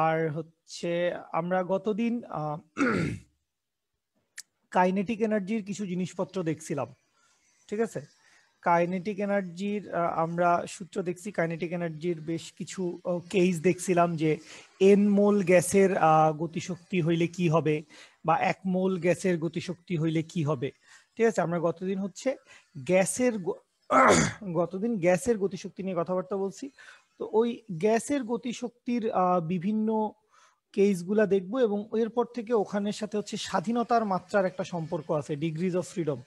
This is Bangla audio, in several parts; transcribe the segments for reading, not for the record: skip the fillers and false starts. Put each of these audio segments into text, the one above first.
আর হচ্ছে আমরা গতদিন কাইনেটিক এনার্জির কিছু জিনিসপত্র দেখছিলাম, ঠিক আছে। কাইনেটিক এনার্জির আমরা সূত্র দেখছি, কাইনেটিক এনার্জির বেশ কিছু কেস দেখছিলাম যে এন মোল গ্যাসের গতিশক্তি হইলে কি হবে, বা 1 মোল গ্যাসের গতিশক্তি হইলে কি হবে, ঠিক আছে। আমরা গতদিন হচ্ছে গ্যাসের গতদিন গ্যাসের গতিশক্তি নিয়ে কথাবার্তা বলছি। তো ওই গ্যাসের গতিশক্তির বিভিন্ন কেসগুলা দেখবো, এবং এরপর থেকে ওখানের সাথে হচ্ছে স্বাধীনতার মাত্রার একটা সম্পর্ক আছে, ডিগ্রিজ অফ ফ্রিডম।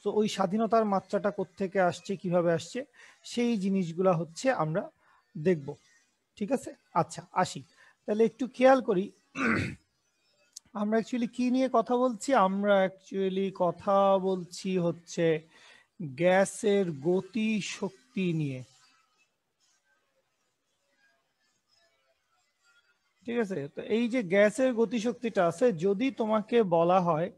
তো ওই স্বাধীনতার মাত্রাটা কোত্থেকে আসছে, কিভাবে আসছে, সেই জিনিসগুলা হচ্ছে আমরা দেখব, ঠিক আছে। আচ্ছা আসি তাহলে, একটু খেয়াল করি আমরা অ্যাকচুয়ালি কি নিয়ে কথা বলছি। আমরা অ্যাকচুয়ালি কথা বলছি হচ্ছে গ্যাসের গতি শক্তি নিয়ে, ঠিক আছে। তো এই যে গ্যাসের গতিশক্তিটা আছে, যদি তোমাকে বলা হয়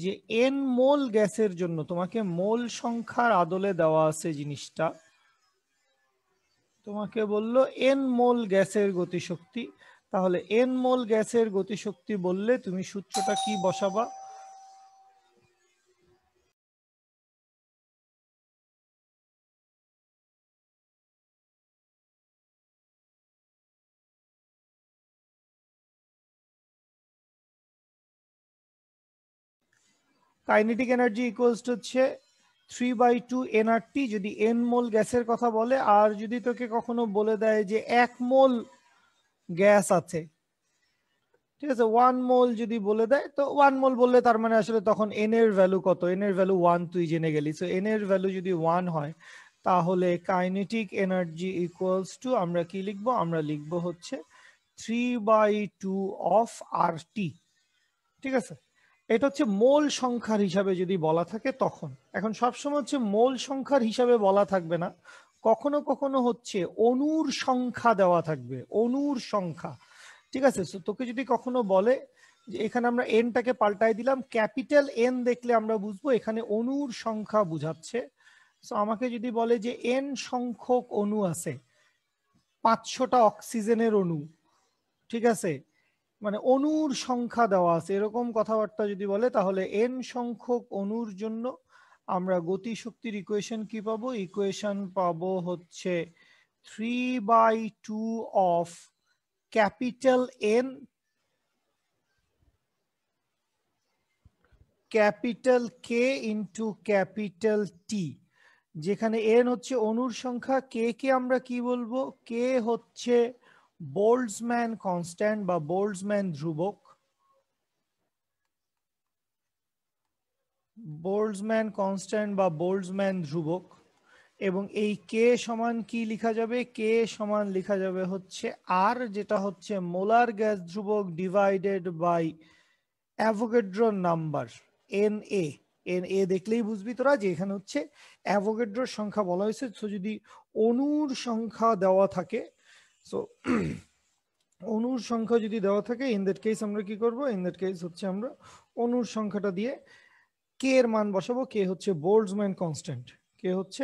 যে এন মোল গ্যাসের জন্য, তোমাকে মোল সংখ্যার আদলে দেওয়া আছে জিনিসটা, তোমাকে বললো এন মোল গ্যাসের গতিশক্তি, তাহলে এন মোল গ্যাসের গতিশক্তি বললে তুমি সূত্রটা কি বসাবা? কাইনেটিক এনার্জি ইকুয়ালস টু হচ্ছে 3/2 nRT যদি এন মোল গ্যাসের কথা বলে। আর যদি তোকে কখনো বলে দেয় যে 1 মোল গ্যাস আছে, ঠিক আছে, 1 মোল যদি বলে দেয়, তো 1 মোল বললে তার মানে আসলে তখন এন এর ভ্যালু কত, এন এর ভ্যালু 1 তুই জেনে গেলি। সো এন এর ভ্যালু যদি 1 হয়, তাহলে কাইনেটিক এনার্জি ইকুয়ালস টু আমরা কি লিখবো? আমরা লিখবো হচ্ছে 3/2 অফ RT, ঠিক আছে। এটা হচ্ছে মোল সংখ্যার হিসাবে যদি বলা থাকে তখন। এখন সবসময় হচ্ছে মোল সংখ্যার হিসাবে বলা থাকবে না, কখনো কখনো হচ্ছে অণুর সংখ্যা দেওয়া থাকবে, অণুর সংখ্যা, ঠিক আছে। তো তোকে যদি কখনো বলে যে এখানে আমরা এনটাকে পাল্টাই দিলাম, ক্যাপিটাল এন দেখলে আমরা বুঝবো এখানে অণুর সংখ্যা বুঝাচ্ছে। তো আমাকে যদি বলে যে এন সংখ্যক অণু আছে, 500টা অক্সিজেনের অণু, ঠিক আছে, মানে অণুর সংখ্যা দেওয়া আছে, এরকম কথাবার্তা যদি বলে, তাহলে এন সংখ্যক অণুর জন্য আমরা গতি শক্তির ইকুয়েশন কি পাবো? ইকুয়েশন পাবো হচ্ছে 3/2 of capital N capital K into capital T, যেখানে এন হচ্ছে অণুর সংখ্যা, কে কে আমরা কি বলবো? কে হচ্ছে বোল্টজম্যান কনস্ট্যান্ট বা বোল্টজম্যান ধ্রুবক, বোল্টজম্যান কনস্ট্যান্ট বা বোল্টজম্যান ধ্রুবক। এবং এই কে সমান কি লিখা যাবে? কে সমান লিখা যাবে হচ্ছে আর, যেটা হচ্ছে মোলার গ্যাস ধ্রুবক divided by Avogadro number, N A. N A দেখলেই বুঝবি তোরা যে এখানে হচ্ছে অ্যাভোগাড্রোর সংখ্যা বলা হয়েছে। তো যদি অণুর সংখ্যা দেওয়া থাকে, সো অণুর সংখ্যা যদি দেওয়া থাকে, ইন দ্যাট কেস আমরা কি করব? ইন দ্যাট কেস হচ্ছে আমরা অণুর সংখ্যাটা দিয়ে কে এর মান বসাবো। কে হচ্ছে বোল্টজম্যান কনস্ট্যান্ট, কে হচ্ছে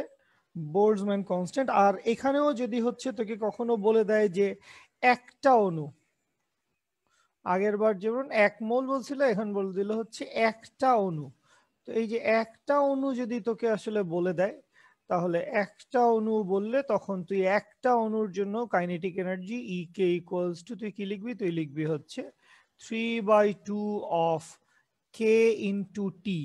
বোল্টজম্যান কনস্ট্যান্ট। আর এখানেও যদি হচ্ছে তোকে কখনো বলে দেয় যে একটা অণু, আগের বার যেমন 1 মোল বলছিল, এখন বলে দিল হচ্ছে একটা অণু। তো এই যে একটা অণু যদি তোকে আসলে বলে দেয়, তাহলে একটা অণু বললে তখন তুই একটা অণুর জন্য kinetic energy E K equals to, তুই কি লিখবি? তুই লিখবি হচ্ছে 3/2 অফ কে ইন্টু টি।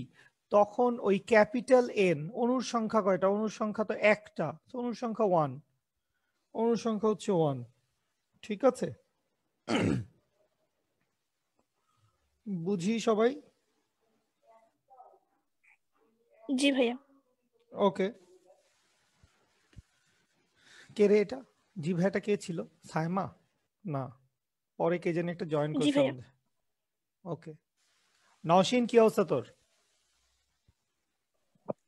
তখন ওই ক্যাপিটাল এন, অণুর সংখ্যা কয়টা? অণুর সংখ্যা তো একটা, অণুর সংখ্যা 1, অণুর সংখ্যা হচ্ছে 1, ঠিক আছে। বুঝি সবাই? জি ভাইয়া। ওকে। কে রে এটা? জি ভাইটা কে ছিল? সাইমা? না, পরে কে জানি একটা জয়েন জি করছে ভাইয়া। আমাদের। ওকে। নওশিন, কি অবস্থা তোর?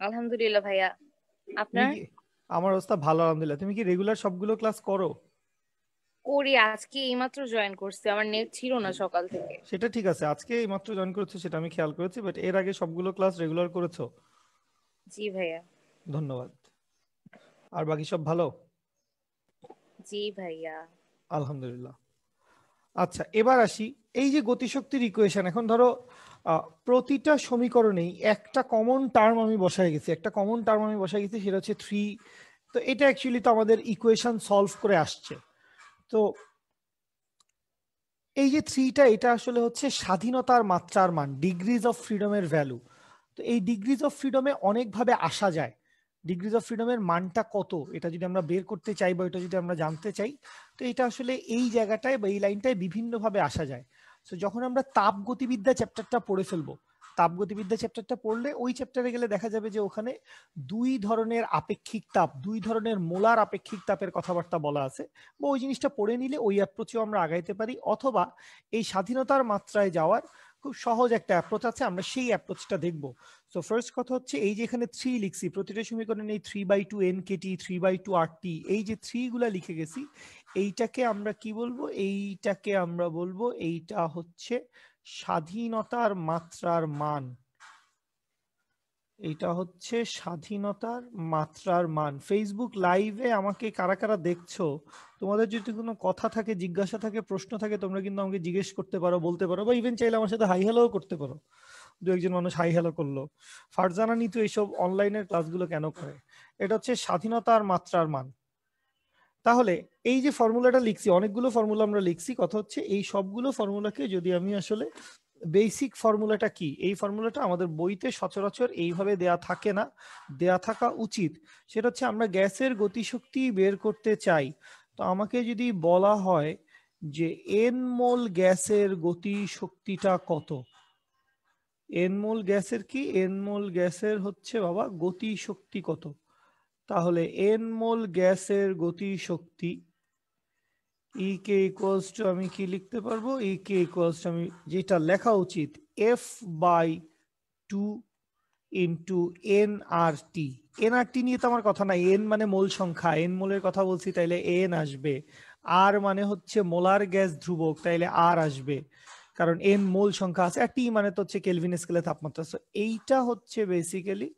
আলহামদুলিল্লাহ ভাইয়া, তুমি আপনার? কি? আমার অবস্থা ভালো আলহামদুলিল্লাহ। তুমি কি রেগুলার সবগুলো ক্লাস করো? করি, আজকে এইমাত্র জয়েন করছি, আমার নেট ছিল না সকাল থেকে। সেটা ঠিক আছে, আজকে এইমাত্র জয়েন করেছো সেটা আমি খেয়াল করেছি, বাট এর আগে সবগুলো ক্লাস রেগুলার করেছো? জি ভাইয়া। ধন্যবাদ। আর বাকি সব ভালো? জি ভাইয়া। আলহামদুলিল্লাহ। আচ্ছা, এবার আসি এই যে গতিশক্তির ইকুয়েশন। এখন ধরো প্রতিটা সমীকরণেই একটা কমন টার্ম আমি বসায় গেছি, সেটা হচ্ছে 3। তো এটা অ্যাকচুয়ালি তো আমাদের ইকুয়েশন সলভ করে আসছে। তো এই যে 3টা, এটা আসলে হচ্ছে স্বাধীনতার মাত্রার মান, ডিগ্রিজ অফ ফ্রিডমের ভ্যালু। তো এই ডিগ্রিজ অফ ফ্রিডমে অনেকভাবে আসা যায়। ডিগ্রিজ অফ ফ্রিডমের মানটা কত, এটা যদি আমরা বের করতে চাই বা এটা যদি আমরা জানতে চাই, তো এটা আসলে এই জায়গাটায় বা এই লাইনটায় বিভিন্নভাবে আসা যায়। তো যখন আমরা তাপগতিবিদ্যা চ্যাপ্টারটা পড়ে ফেলবো, তাপগতিবিদ্যা চ্যাপ্টারটা পড়লে ওই চ্যাপ্টারে গেলে দেখা যাবে যে ওখানে দুই ধরনের আপেক্ষিক তাপ, দুই ধরনের মোলার আপেক্ষিক তাপের কথাবার্তা বলা আছে। বা ওই জিনিসটা পড়ে নিলে ওই অ্যাপ্রোচেও আমরা আগাইতে পারি, অথবা এই স্বাধীনতার মাত্রায় যাওয়ার খুব সহজ একটা অ্যাপ্রোচ আছে, আমরা সেই অ্যাপ্রোচটা দেখব। সো ফার্স্ট কথা হচ্ছে এই যে এখানে 3 লিখছি, প্রতিটা সমীকরণে এই 3/2 nkt, 3/2 rt, এই যে 3 গুলা লিখে গেছি, এইটাকে আমরা কি বলবো? এইটাকে আমরা বলবো এইটা হচ্ছে স্বাধীনতার মাত্রার মান। এটা হচ্ছে স্বাধীনতার মাত্রার মান। ফেসবুক লাইভে আমাকে কারা কারা দেখছো, তোমাদের যদি কোনো কথা থাকে, জিজ্ঞাসা থাকে, প্রশ্ন থাকে, তোমরা কিন্তু আমাকে জিজ্ঞেস করতে পারো, বলতে পারো, বা ইভেন চাইলে আমার সাথে হাই হ্যালো করতে পারো। দু একজন মানুষ হাই হ্যালো করলো। ফারজানা নিতু এইসব অনলাইনের ক্লাসগুলো কেন করে? এটা হচ্ছে স্বাধীনতার মাত্রার মান। তাহলে এই যে ফর্মুলাটা লিখছি, অনেকগুলো ফর্মুলা আমরা লিখছি, কথা হচ্ছে এই সবগুলো ফর্মুলাকে যদি আমি আসলে বেসিক ফর্মুলাটা কি, এই ফর্মুলাটা আমাদের বইতে সচরাচর এইভাবে দেয়া থাকে না, দেয়া থাকা উচিত। সেটা হচ্ছে আমরা গ্যাসের গতিশক্তি বের করতে চাই, তো আমাকে যদি বলা হয় যে এন মোল গ্যাসের গতিশক্তিটা কত, এন মোল গ্যাসের কি, এন মোল গ্যাসের হচ্ছে বাবা গতিশক্তি কত, তাহলে এন মোল গ্যাসের গতিশক্তি ইকে ইকুয়ালস টু, আমি কি লিখতে পারবো, ইকে ইকুয়ালস টু, আমি যেটা লেখা উচিত, F by 2 into N R T. N R T নিয়ে তো আমার কথা নাই, এন মানে মোল সংখ্যা, এন মোলের কথা বলছি, তাইলে এন আসবে। আর মানে হচ্ছে মোলার গ্যাস ধ্রুবক, তাইলে আর আসবে, কারণ এন মোল সংখ্যা আছে, আর টি মানে তো হচ্ছে কেলভিন স্কেলে তাপমাত্রা। এইটা হচ্ছে বেসিক্যালি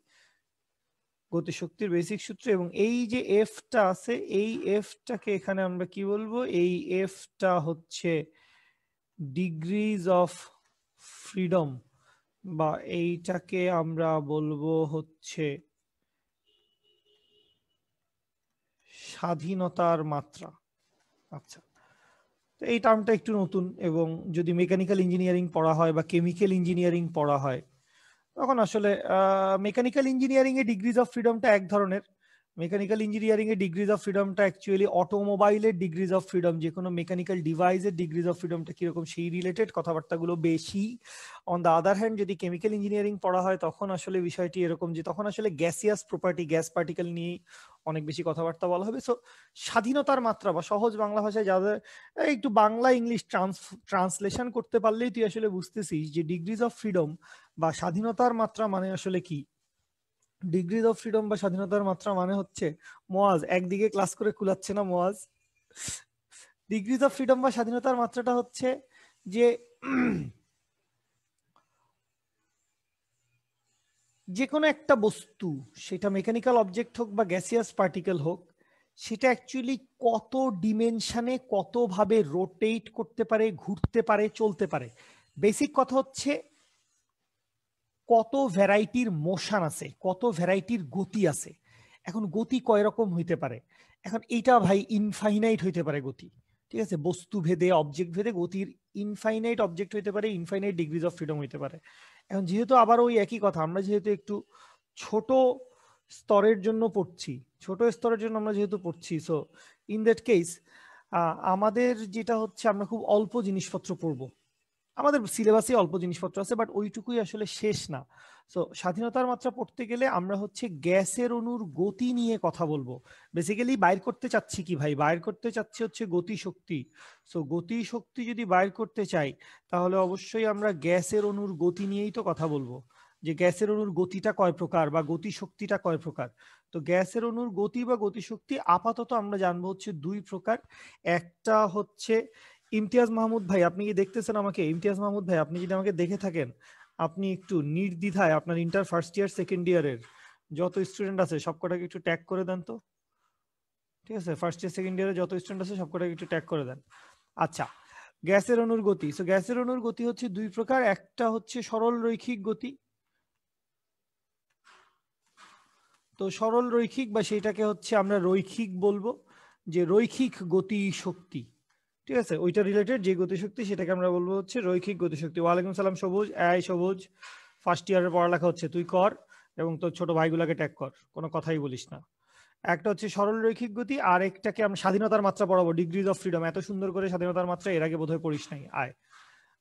গতিশক্তির বেসিক সূত্র। এবং এই যে এফটা আছে, এই এফটাকে এখানে আমরা কি বলবো, এই এফটা হচ্ছে ডিগ্রিজ অফ ফ্রিডম, বা এইটাকে আমরা বলবো হচ্ছে স্বাধীনতার মাত্রা। আচ্ছা, তো এই টার্মটা একটু নতুন, এবং যদি মেকানিক্যাল ইঞ্জিনিয়ারিং পড়া হয় বা কেমিক্যাল ইঞ্জিনিয়ারিং পড়া হয়, তখন আসলে মেকানিক্যাল ইঞ্জিনিয়ারিং এ ডিগ্রিজ অফ ফ্রিডমটা এক ধরনের, মেকানিক্যাল ইঞ্জিনিয়ারিং এর ডিগ্রিজ অফ ফ্রিডমটা অ্যাকচুয়ালি অটোমোবাইলের ডিগ্রিজ অফ ফ্রিডম, যে কোনো মেকানিক্যাল ডিভাইসের ডিগ্রিজ অফ ফ্রিডমটা কিরকম সেই রিলেটেড কথাবার্তাগুলো বেশি। অন দ্য আদার হ্যান্ড যদি কেমিক্যাল ইঞ্জিনিয়ারিং পড়া হয়, তখন আসলে বিষয়টি এরকম যে তখন আসলে গ্যাসিয়াস প্রপার্টি, গ্যাস পার্টিকেল নিয়ে অনেক বেশি কথাবার্তা বলা হবে। সো স্বাধীনতার মাত্রা, বা সহজ বাংলা ভাষায় যাদের একটু বাংলা ইংলিশ ট্রান্সলেশন করতে পারলেই তুই আসলে বুঝতেছিস যে ডিগ্রিজ অফ ফ্রিডম বা স্বাধীনতার মাত্রা মানে আসলে কি। ডিগ্রিজ অফ ফ্রিডম বা স্বাধীনতার মাত্রা মানে হচ্ছে, মোয়াজ একদিকে ক্লাস করে কুলাচ্ছে না মোয়াজ, ডিগ্রিজ অফ ফ্রিডম বা স্বাধীনতার মাত্রাটা হচ্ছে যে যে কোনো একটা বস্তু, সেটা মেকানিক্যাল অবজেক্ট হোক বা গ্যাসিয়াস পার্টিকেল হোক, সেটা অ্যাকচুয়ালি কত ডিমেনশনে কতভাবে রোটেট করতে পারে, ঘুরতে পারে, চলতে পারে। বেসিক কথা হচ্ছে কত ভ্যারাইটির মোশন আছে, কত ভ্যারাইটির গতি আছে। এখন গতি কয় রকম হইতে পারে, এখন এইটা ভাই ইনফাইনাইট হইতে পারে গতি, ঠিক আছে, বস্তু ভেদে অবজেক্ট ভেদে গতির ইনফাইনাইট অবজেক্ট হইতে পারে, ইনফাইনাইট ডিগ্রিজ অফ ফ্রিডম হইতে পারে। এখন যেহেতু আবার ওই একই কথা, আমরা যেহেতু একটু ছোট স্তরের জন্য পড়ছি, ছোট স্তরের জন্য আমরা যেহেতু পড়ছি, সো ইন দ্যাট কেস আমাদের যেটা হচ্ছে আমরা খুব অল্প জিনিসপত্র পড়বো, আমাদের সিলেবাসে অল্প জিনিসপত্র আছে, বাট ওইটুকুই আসলে শেষ না। সো স্বাধীনতার মাত্রা পড়তে গেলে আমরা হচ্ছে গ্যাসের অণুর গতি নিয়ে কথা বলবো। বেসিক্যালি বাইর করতে চাচ্ছি কি ভাই, বাইর করতে চাচ্ছি হচ্ছে গতি শক্তি। সো গতি শক্তি যদি বাইর করতে চাই, তাহলে অবশ্যই আমরা গ্যাসের অণুর গতি নিয়েই তো কথা বলবো, যে গ্যাসের অণুর গতিটা কয় প্রকার বা গতি শক্তিটা কয় প্রকার। তো গ্যাসের অণুর গতি বা গতিশক্তি আপাতত আমরা জানবো হচ্ছে দুই প্রকার। একটা হচ্ছে, ইমতিয়াজ মাহমুদ ভাই আপনি কি দেখতেছেন আমাকে? ইমতিয়াজ মাহমুদ ভাই আপনি যদি আমাকে দেখে থাকেন, আপনি একটু নির্দ্বিধায় আপনার ইন্টার ফার্স্ট ইয়ার সেকেন্ড ইয়ারের যত স্টুডেন্ট আছে সবকটাকে একটু ট্যাগ করে দেন তো, ঠিক আছে? ফার্স্ট ইয়ার সেকেন্ড ইয়ারে যত স্টুডেন্ট আছে সবকটাকে একটু ট্যাগ করে দেন। আচ্ছা, গ্যাসের অণুর গতি। সো গ্যাসের অণুর গতি হচ্ছে দুই প্রকার, একটা হচ্ছে সরল রৈখিক গতি, তো সরল রৈখিক বা সেটাকে হচ্ছে আমরা রৈখিক বলবো, যে রৈখিক গতি শক্তি, ঠিক আছে, ওইটা রিলেটেড যে গতিশক্তি সেটাকে আমরা বলবো হচ্ছে রৈখিক গতিশক্তি। ওয়ালাইকুম সালাম সবুজ, এই সবুজ ফার্স্ট ইয়ারের পড়ালেখা হচ্ছে, তুই কর এবং তোর ছোট ভাইগুলাকে ট্যাগ কর, কোনো কথাই বলিস না। একটা হচ্ছে সরল রৈখিক গতি, আর একটাকে আমরা স্বাধীনতার মাত্রা পড়াবো, ডিগ্রিজ অফ ফ্রিডম, এত সুন্দর করে স্বাধীনতার মাত্রা এর আগে বোধহয় পড়িস নাই, আয়।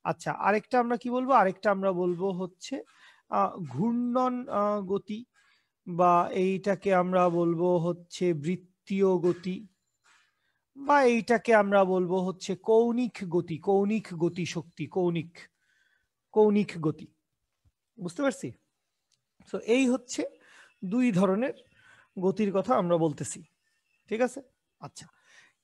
আচ্ছা, আরেকটা আমরা কি বলবো, আরেকটা আমরা বলবো হচ্ছে ঘূর্ণন গতি, বা এইটাকে আমরা বলবো হচ্ছে বৃত্তীয় গতি, বা এইটাকে আমরা বলবো হচ্ছে কৌণিক গতি, কৌণিক গতি শক্তি, কৌণিক কৌণিক গতি। বুঝতে পারছি? তো এই হচ্ছে দুই ধরনের গতির কথা আমরা বলতেছি, ঠিক আছে। আচ্ছা,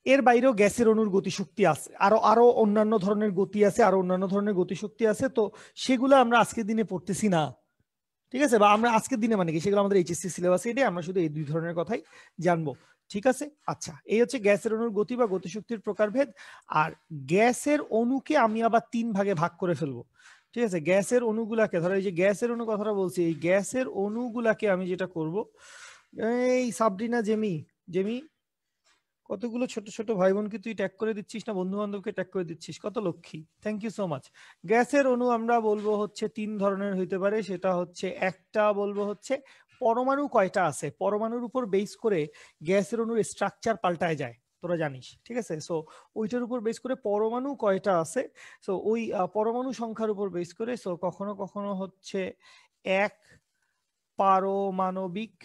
এর বাইরেও গ্যাসের অণুর গতিশক্তি আছে, আরো আরো অন্যান্য ধরনের গতি আছে, আরো অন্যান্য ধরনের গতিশক্তি আছে, তো সেগুলো আমরা আজকের দিনে পড়তেছি না, ঠিক আছে, বা আমরা আজকের দিনে মানে কি সেগুলো আমাদের এইচএসসি সিলেবাসে এটাই, আমরা শুধু এই দুই ধরনের কথাই জানবো, ঠিক আছে। আচ্ছা, এই হচ্ছে গ্যাসের অণুর গতি বা গতিশক্তির প্রকারভেদ। আর গ্যাসের অণুকে আমি আবার তিন ভাগে ভাগ করে ফেলবো, ঠিক আছে। গ্যাসের অণুগুলাকে, ধরো এই যে গ্যাসের অণু কথাটা বলছি, এই গ্যাসের অণুগুলাকে আমি যেটা করব, এই সাবরিনা জেমি, জেমি কতগুলো ছোট ছোট ভাই বোনকে তুই ট্যাগ করে দিচ্ছিস না, বন্ধু বান্ধবকে ট্যাগ করে দিচ্ছিস, কত লক্ষ্মী, থ্যাংক ইউ সো মাচ। গ্যাসের অণু আমরা বলবো হচ্ছে তিন ধরনের হইতে পারে, সেটা হচ্ছে একটা বলবো হচ্ছে পরমাণু কয়টা আছে, পরমাণুর উপর বেস করে গ্যাসের অণুর স্ট্রাকচার পাল্টায় যায়, তোরা জানিস, ঠিক আছে। সো ওইটার উপর বেস করে পরমাণু কয়টা আছে, সো ওই পরমাণু সংখ্যার উপর বেস করে, সো কখনো কখনো হচ্ছে এক পারমাণবিক,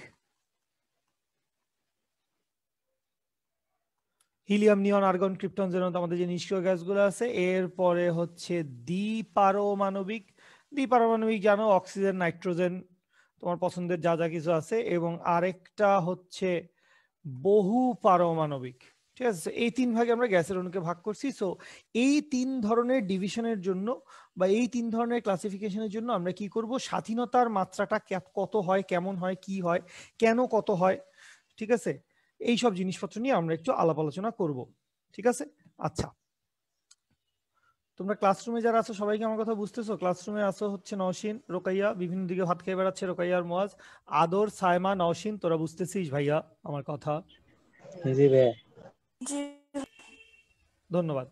হিলিয়াম, নিয়ন, আর্গন, ক্রিপ্টন, জেনন, আমাদের যে নিষ্ক্রিয় গ্যাসগুলো আছে। এরপরে হচ্ছে দ্বিপারমাণবিক, দ্বিপারমাণবিক জানো, অক্সিজেন, নাইট্রোজেন, তোমার পছন্দের যা যা কিছু আছে। এবং আরেকটা হচ্ছে বহু পারমাণবিক, ঠিক আছে। এই তিন ভাগে আমরা গ্যাসের অণুকে ভাগ করছি। সো এই তিন ধরনের ডিভিশনের জন্য বা এই তিন ধরনের ক্লাসিফিকেশনের জন্য আমরা কি করব, স্বাধীনতার মাত্রাটা কত হয়, কেমন হয়, কি হয়, কেন কত হয়, ঠিক আছে, এই সব জিনিসপত্র নিয়ে আমরা একটু আলাপ আলোচনা করব, ঠিক আছে। আচ্ছা, তোমরা ক্লাসরুমে যারা আছো সবাইকে আমার কথা বুঝতেছো? ক্লাসরুমে আছো হচ্ছে নওশিন, রোকাইয়া, বিভিন্ন দিকে ভাত খেয়ে বেড়াচ্ছে রোকাইয়া আর মুয়াজ, আদর, সায়মা, নওশিন, তোরা বুঝতেছিস ভাইয়া আমার কথা? জি ভাই, জি ধন্যবাদ।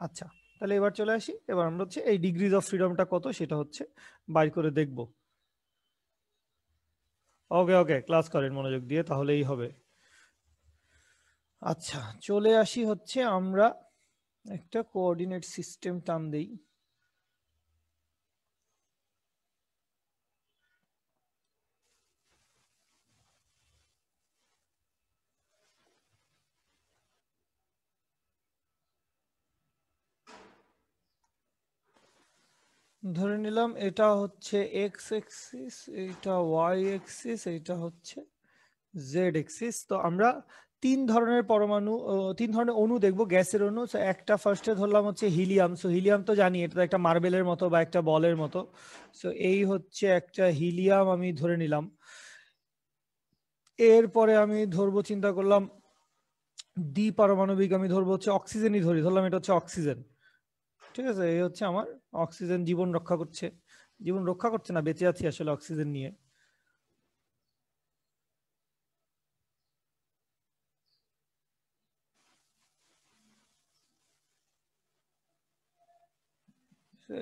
আচ্ছা, তাহলে এবার চলে আসি, এবার আমরা হচ্ছে এই ডিগ্রিজ অফ ফ্রিডমটা কত সেটা হচ্ছে বাইর করে দেখব। ওকে ওকে, ক্লাস করেন মনোযোগ দিয়ে, তাহলেই হবে। আচ্ছা, চলে আসি হচ্ছে আমরা একটা কোঅর্ডিনেট সিস্টেম টান দেই। ধরে নিলাম এটা হচ্ছে এক্স এক্সিস, এটা ওয়াই এক্সিস, এটা হচ্ছে জেড এক্সিস। তো আমরা তিন ধরনের পরমাণু, তিন ধরনের অণু দেখবো, গ্যাসের অণু। একটা ফার্স্টে ধরলাম হচ্ছে হিলিয়াম। সো হিলিয়াম তো জানি এটা তো একটা মার্বেলের মতো বা একটা বলের মতো। সো এই হচ্ছে একটা হিলিয়াম আমি ধরে নিলাম। এরপরে আমি ধরবো, চিন্তা করলাম দ্বিপারমাণবিক, আমি ধরবো হচ্ছে অক্সিজেনই ধরলাম এটা হচ্ছে অক্সিজেন, ঠিক আছে। এই হচ্ছে আমার অক্সিজেন, জীবন রক্ষা করছে, জীবন রক্ষা করছে না, বেঁচে আছি আসলে অক্সিজেন নিয়ে।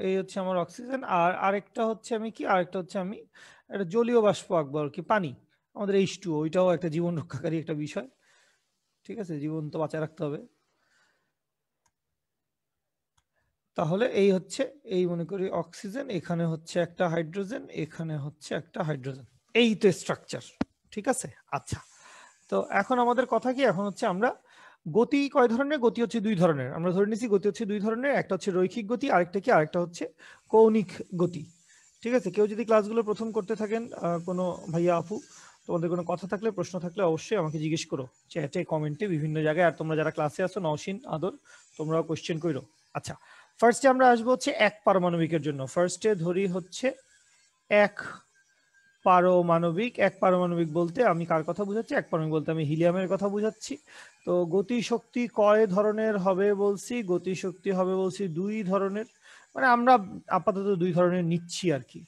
এই হচ্ছে আমার অক্সিজেন। আর আরেকটা হচ্ছে আমি কি, আরেকটা হচ্ছে আমি একটা জলীয় বাষ্প আঁকবো আর কি, পানি, আমাদের H2O, ওইটাও একটা জীবন রক্ষাকারী একটা বিষয়, ঠিক আছে, জীবন তো বাঁচায় রাখতে হবে। তাহলে এই হচ্ছে, এই মনে করি অক্সিজেন, এখানে হচ্ছে একটা হাইড্রোজেন, এখানে হচ্ছে একটা হাইড্রোজেন, এই তো স্ট্রাকচার, ঠিক আছে। আচ্ছা, তো এখন আমাদের কথা কি, এখন হচ্ছে আমরা গতি কয় ধরনের, গতি হচ্ছে দুই ধরনের, আমরা ধরে নিছি গতি হচ্ছে দুই ধরনের, একটা হচ্ছে রৈখিক গতি, আরেকটা কি, আরেকটা হচ্ছে কৌণিক গতি, ঠিক আছে। কেউ যদি ক্লাসগুলো প্রথম করতে থাকেন, কোনো ভাইয়া আপু, তোমাদের কোনো কথা থাকলে, প্রশ্ন থাকলে অবশ্যই আমাকে জিজ্ঞেস করো, চ্যাটে, কমেন্টে, বিভিন্ন জায়গায়। আর তোমরা যারা ক্লাসে আসো, নওশিন, আদর, তোমরাও কোশ্চেন করো। আচ্ছা, ফার্স্টে আমরা আসবো হচ্ছে এক পারমাণবিকের জন্য। ফার্স্টে ধরি হচ্ছে এক পারমাণবিক। এক পারমাণবিক বলতে আমি কার কথা বুঝাচ্ছি? এক পারমাণবিক বলতে আমি হিলিয়ামের কথা বুঝাচ্ছি। তো গতিশক্তি কয় ধরনের হবে বলছি? গতিশক্তি হবে বলছি 2 ধরনের, মানে আমরা আপাতত 2 ধরনের নিচ্ছি আর কি।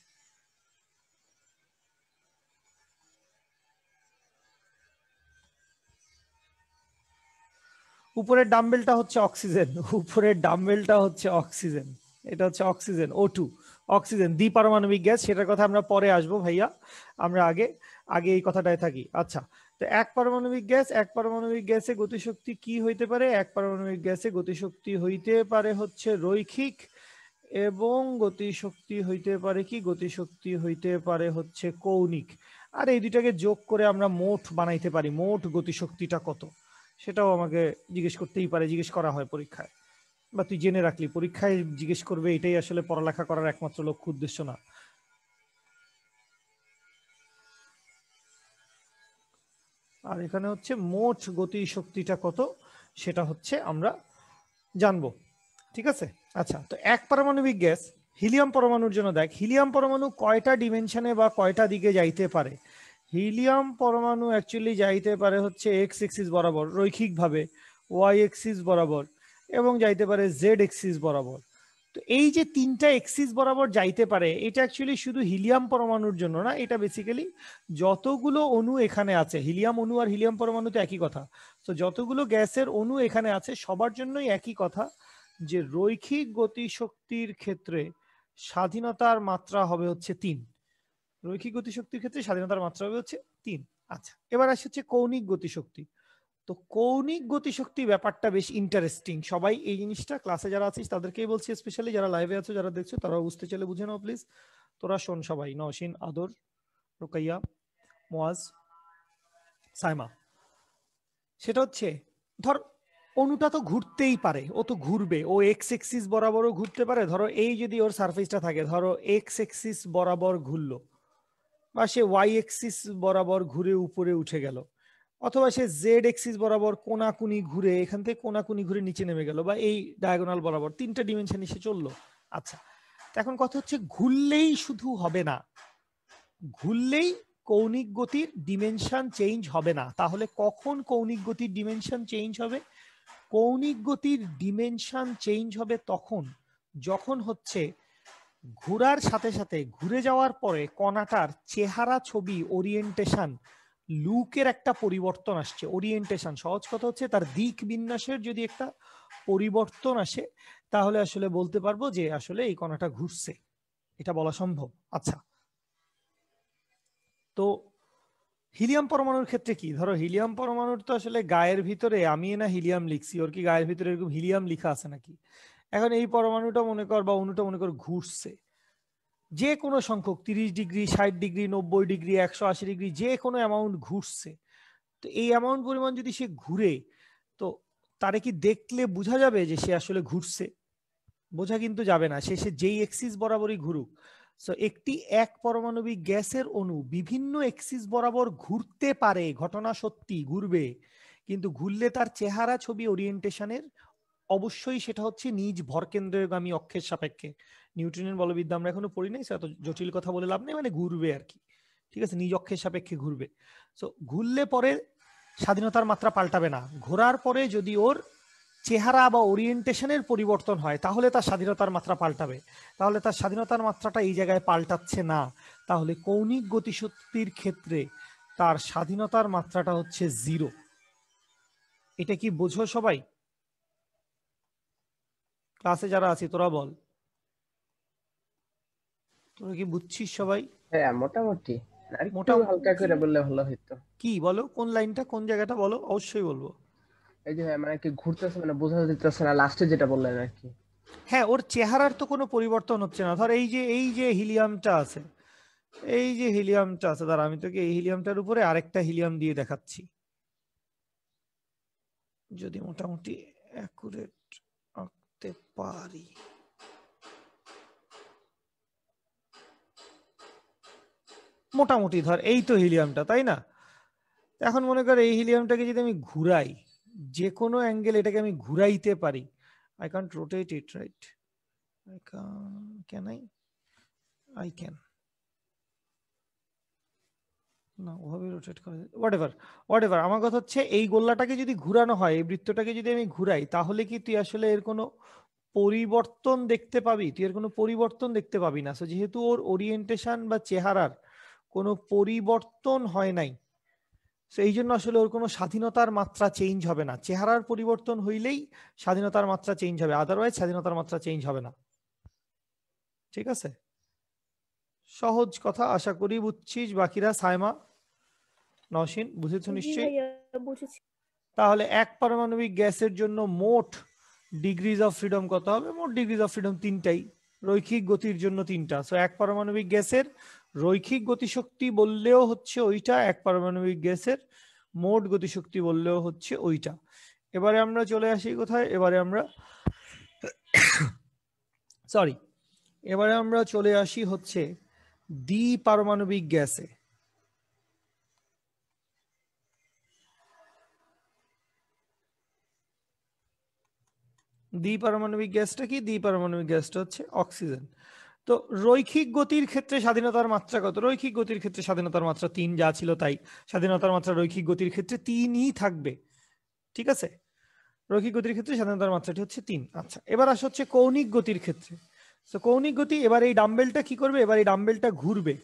উপরের ডাম্বেলটা হচ্ছে অক্সিজেন, উপরের ডাম্বেলটা হচ্ছে অক্সিজেন, এটা হচ্ছে অক্সিজেন, O2 অক্সিজেন, দ্বিপারমাণবিক গ্যাস। সেটার কথা আমরা পরে আসবো ভাইয়া, আমরা আগে আগে এই কথাটায় থাকি। আচ্ছা, তো এক পারমাণবিক গ্যাস, এক পারমাণবিক গ্যাসে গতিশক্তি কি হইতে পারে? এক পারমাণবিক গ্যাসে গতিশক্তি হইতে পারে হচ্ছে রৈখিক, এবং গতিশক্তি হইতে পারে কি? গতিশক্তি হইতে পারে হচ্ছে কৌণিক। আর এই দুইটাকে যোগ করে আমরা মোট বানাইতে পারি, মোট গতিশক্তিটা কত সেটাও আমাকে জিজ্ঞেস করতেই পারে, জিজ্ঞেস করা হয় পরীক্ষায়, বা তুই জেনে রাখলি পরীক্ষায় জিজ্ঞেস করবে, এটাই আসলে পড়ালেখা করার একমাত্র লক্ষ্য উদ্দেশ্য না। আর এখানে হচ্ছে মোট গতি শক্তিটা কত সেটা হচ্ছে আমরা জানবো, ঠিক আছে? আচ্ছা, তো এক পারমাণবিক গ্যাস হিলিয়াম পরমাণুর জন্য দেখ, হিলিয়াম পরমাণু কয়টা ডিমেনশনে বা কয়টা দিকে যাইতে পারে? হিলিয়াম পরমাণু অ্যাকচুয়ালি যাইতে পারে হচ্ছে এক্স এক্সিস বরাবর রৈখিকভাবে, ওয়াই এক্সিস বরাবর, এবং যাইতে পারে জেড এক্সিস বরাবর। তো এই যে 3টা এক্সিস বরাবর যাইতে পারে, এটা অ্যাকচুয়ালি শুধু হিলিয়াম পরমাণুর জন্য না, এটা বেসিক্যালি যতগুলো অণু এখানে আছে, হিলিয়াম অণু আর হিলিয়াম পরমাণু তো একই কথা, তো যতগুলো গ্যাসের অণু এখানে আছে সবার জন্যই একই কথা, যে রৈখিক গতিশক্তির ক্ষেত্রে স্বাধীনতার মাত্রা হবে হচ্ছে 3। রৈখিক গতিশক্তির ক্ষেত্রে স্বাধীনতার মাত্রা হবে হচ্ছে 3। আচ্ছা, এবার আসছে হচ্ছে কৌণিক গতিশক্তি। তো কৌণিক গতিশক্তি ব্যাপারটা বেশ ইন্টারেস্টিং। সবাই এই জিনিসটা ক্লাসে যারা আছিস তাদেরকেই বলছি, স্পেশালি যারা লাইভে আছো, যারা দেখছো তারাও বুঝতে চাইলে বুঝে নাও প্লিজ। তোরা শোন সবাই, নওশিন, আদর, রোকাইয়া, মোয়াজ, সাইমা। সেটা হচ্ছে, ধর অণুটা তো ঘুরতেই পারে, ও তো ঘুরবে, ও এক্স এক্সিস বরাবরও ঘুরতে পারে। ধরো এই যদি ওর সারফেসটা থাকে, ধরো এক্স এক্সিস বরাবর ঘুরলো, বা সে ওয়াই এক্সিস বরাবর ঘুরে উপরে উঠে গেল, অথবা সে জেড এক্সিস বরাবর কোনাকুনি ঘুরে এখান থেকে কোনাকুনি ঘুরে নিচে নেমে গেল, বা এই ডায়াগোনাল বরাবর 3টা ডিমেনশনে সে চললো। আচ্ছা, এখন কথা হচ্ছে ঘুরলেই শুধু হবে না, ঘুরলেই কৌণিক গতির ডিমেনশন চেঞ্জ হবে না। তাহলে কখন কৌণিক গতির ডিমেনশন চেঞ্জ হবে? কৌণিক গতির ডিমেনশন চেঞ্জ হবে তখন যখন হচ্ছে ঘোরার সাথে সাথে, ঘুরে যাওয়ার পরে কণাটার চেহারা, ছবি, ওরিয়েন্টেশন, লুকের একটা পরিবর্তন আসছে। ওরিয়েন্টেশন সহজ কথা হচ্ছে তার দিক বিন্যাসের যদি একটা পরিবর্তন আসে, তাহলে আসলে বলতে পারবো যে আসলে এই কণাটা ঘুরছে, এটা বলা সম্ভব। আচ্ছা, তো হিলিয়াম পরমাণুর ক্ষেত্রে কি? ধরো হিলিয়াম পরমাণুর তো আসলে গায়ের ভিতরে আমি না হিলিয়াম লিখছি, ওর কি গায়ের ভিতরে এরকম হিলিয়াম লিখা আছে নাকি? এখন এই পরমাণুটা মনে কর বা অণুটা মনে কর ঘুরছে যে কোনো সংখ্যক, 30 ডিগ্রি, 60 ডিগ্রি, 90 ডিগ্রি, 180 ডিগ্রি, যে কোনো অ্যামাউন্ট ঘুরছে। তো এই অ্যামাউন্ট পরিমাণ যদি সে ঘুরে, তো তারে কি দেখলে বোঝা যাবে যে সে আসলে ঘুরছে? বোঝা কিন্তু যাবে না, সে যেই এক্সিস বরাবরই ঘুরুক। সো একটি এক পারমাণবিক গ্যাসের অণু বিভিন্ন এক্সিস বরাবর ঘুরতে পারে, ঘটনা সত্যি ঘুরবে, কিন্তু ঘুরলে তার চেহারা, ছবি, ওরিয়েন্টেশনের অবশ্যই সেটা হচ্ছে নিজ ভরকেন্দ্রগামী অক্ষের সাপেক্ষে। নিউটনের বলবিদ্যা আমরা এখনো পড়ি নাই, এত জটিল কথা বলে লাভ নেই, মানে ঘুরবে আর কি, ঠিক আছে, নিজ অক্ষের সাপেক্ষে ঘুরবে। সো ঘুরলে পরে স্বাধীনতার মাত্রা পাল্টাবে না, ঘোরার পরে যদি ওর চেহারা বা ওরিয়েন্টেশনের পরিবর্তন হয় তাহলে তার স্বাধীনতার মাত্রা পাল্টাবে। তাহলে তার স্বাধীনতার মাত্রাটা এই জায়গায় পাল্টাচ্ছে না, তাহলে কৌণিক গতিশক্তির ক্ষেত্রে তার স্বাধীনতার মাত্রাটা হচ্ছে 0। এটা কি বোঝো সবাই? ক্লাসে যারা আছি তোরা বল, তোরা কি বুঝছিস সবাই? হ্যাঁ মোটামুটি, আর একটু হালকা মোটামুটি করে বললে ভালো হতো। কি বলো, কোন লাইনটা, কোন জায়গাটা বলো, অবশ্যই বলবো। এই যে মানে কি ঘুরতেছে, মানে বোঝা যাচ্ছে না, লাস্টে যেটা বললেন আর কি। হ্যাঁ, ওর চেহারার তো কোনো পরিবর্তন হচ্ছে না। ধর এই যে হিলিয়ামটা আছে, এই যে হিলিয়ামটা আছে, দাঁড়া আমি তোকে এই হিলিয়ামটার উপরে আরেকটা হিলিয়াম দিয়ে দেখাচ্ছি, যদি মোটামুটি অ্যাকুরেট আঁকতে পারি। মোটামুটি ধর এই তো হিলিয়ামটা, তাই না? এখন মনে কর এই হিলিয়ামটাকে যদি আমি ঘুরাই, যে কোনো অ্যাঙ্গেল এটাকে আমি ঘুরাইতে পারি, I can't rotate it, right? Can I? I can. না ওভাবে রোটেট করা যায়, হোয়াট এভার আমার কথা হচ্ছে এই গোল্লাটাকে যদি ঘুরানো হয়, এই বৃত্তটাকে যদি আমি ঘুরাই, তাহলে কি তুই আসলে এর কোনো পরিবর্তন দেখতে পাবি? তুই এর কোনো পরিবর্তন দেখতে পাবি না। সো যেহেতু ওর ওরিয়েন্টেশন বা চেহারার কোনো পরিবর্তন হয় নাই, সো এই জন্য আসলে ওর কোনো স্বাধীনতার মাত্রা চেঞ্জ হবে না। চেহারার পরিবর্তন হইলেই স্বাধীনতার মাত্রা চেঞ্জ হবে, আদারওয়াইজ স্বাধীনতার মাত্রা চেঞ্জ হবে না। ঠিক আছে, সহজ কথা, আশা করি বুঝছিস। বাকিরা সাইমা, নওশিন বুঝেছো জি নিশ্চয়ই? ভাইয়া বুঝেছি। তাহলে এক পারমাণবিক গ্যাসের জন্য মোট ডিগ্রিজ অফ ফ্রিডম কত হবে? মোট ডিগ্রিজ অফ ফ্রিডম তিনটাই, রৈখিক গতির জন্য তিনটা। সো এক পারমাণবিক গ্যাসের রৈখিক গতিশক্তি বললেও হচ্ছে ওইটা, এক পারমাণবিক গ্যাসের মোট গতিশক্তি বললেও হচ্ছে ওইটা। এবারে আমরা চলে আসি কোথায়? এবারে আমরা চলে আসি হচ্ছে দ্বি পারমাণবিক গ্যাসে। দ্বিপারমাণবিক গ্যাসটা কি? দ্বিপারমাণবিক গ্যাসটা হচ্ছে অক্সিজেন। তো রৈখিক গতির ক্ষেত্রে স্বাধীনতার মাত্রা কত? রৈখিক গতির ক্ষেত্রে স্বাধীনতার মাত্রা 3, যা ছিল তাই। স্বাধীনতার মাত্রা রৈখিক গতির ক্ষেত্রে 3ই থাকবে। ঠিক আছে, রৈখিক গতির ক্ষেত্রে স্বাধীনতার মাত্রাটি হচ্ছে 3। আচ্ছা, এবার আসা হচ্ছে কৌণিক গতির ক্ষেত্রে। তো কৌণিক গতি, এবার এই ডাম্বেলটা কি করবে? এবার এই ডাম্বেলটা ঘুরবে।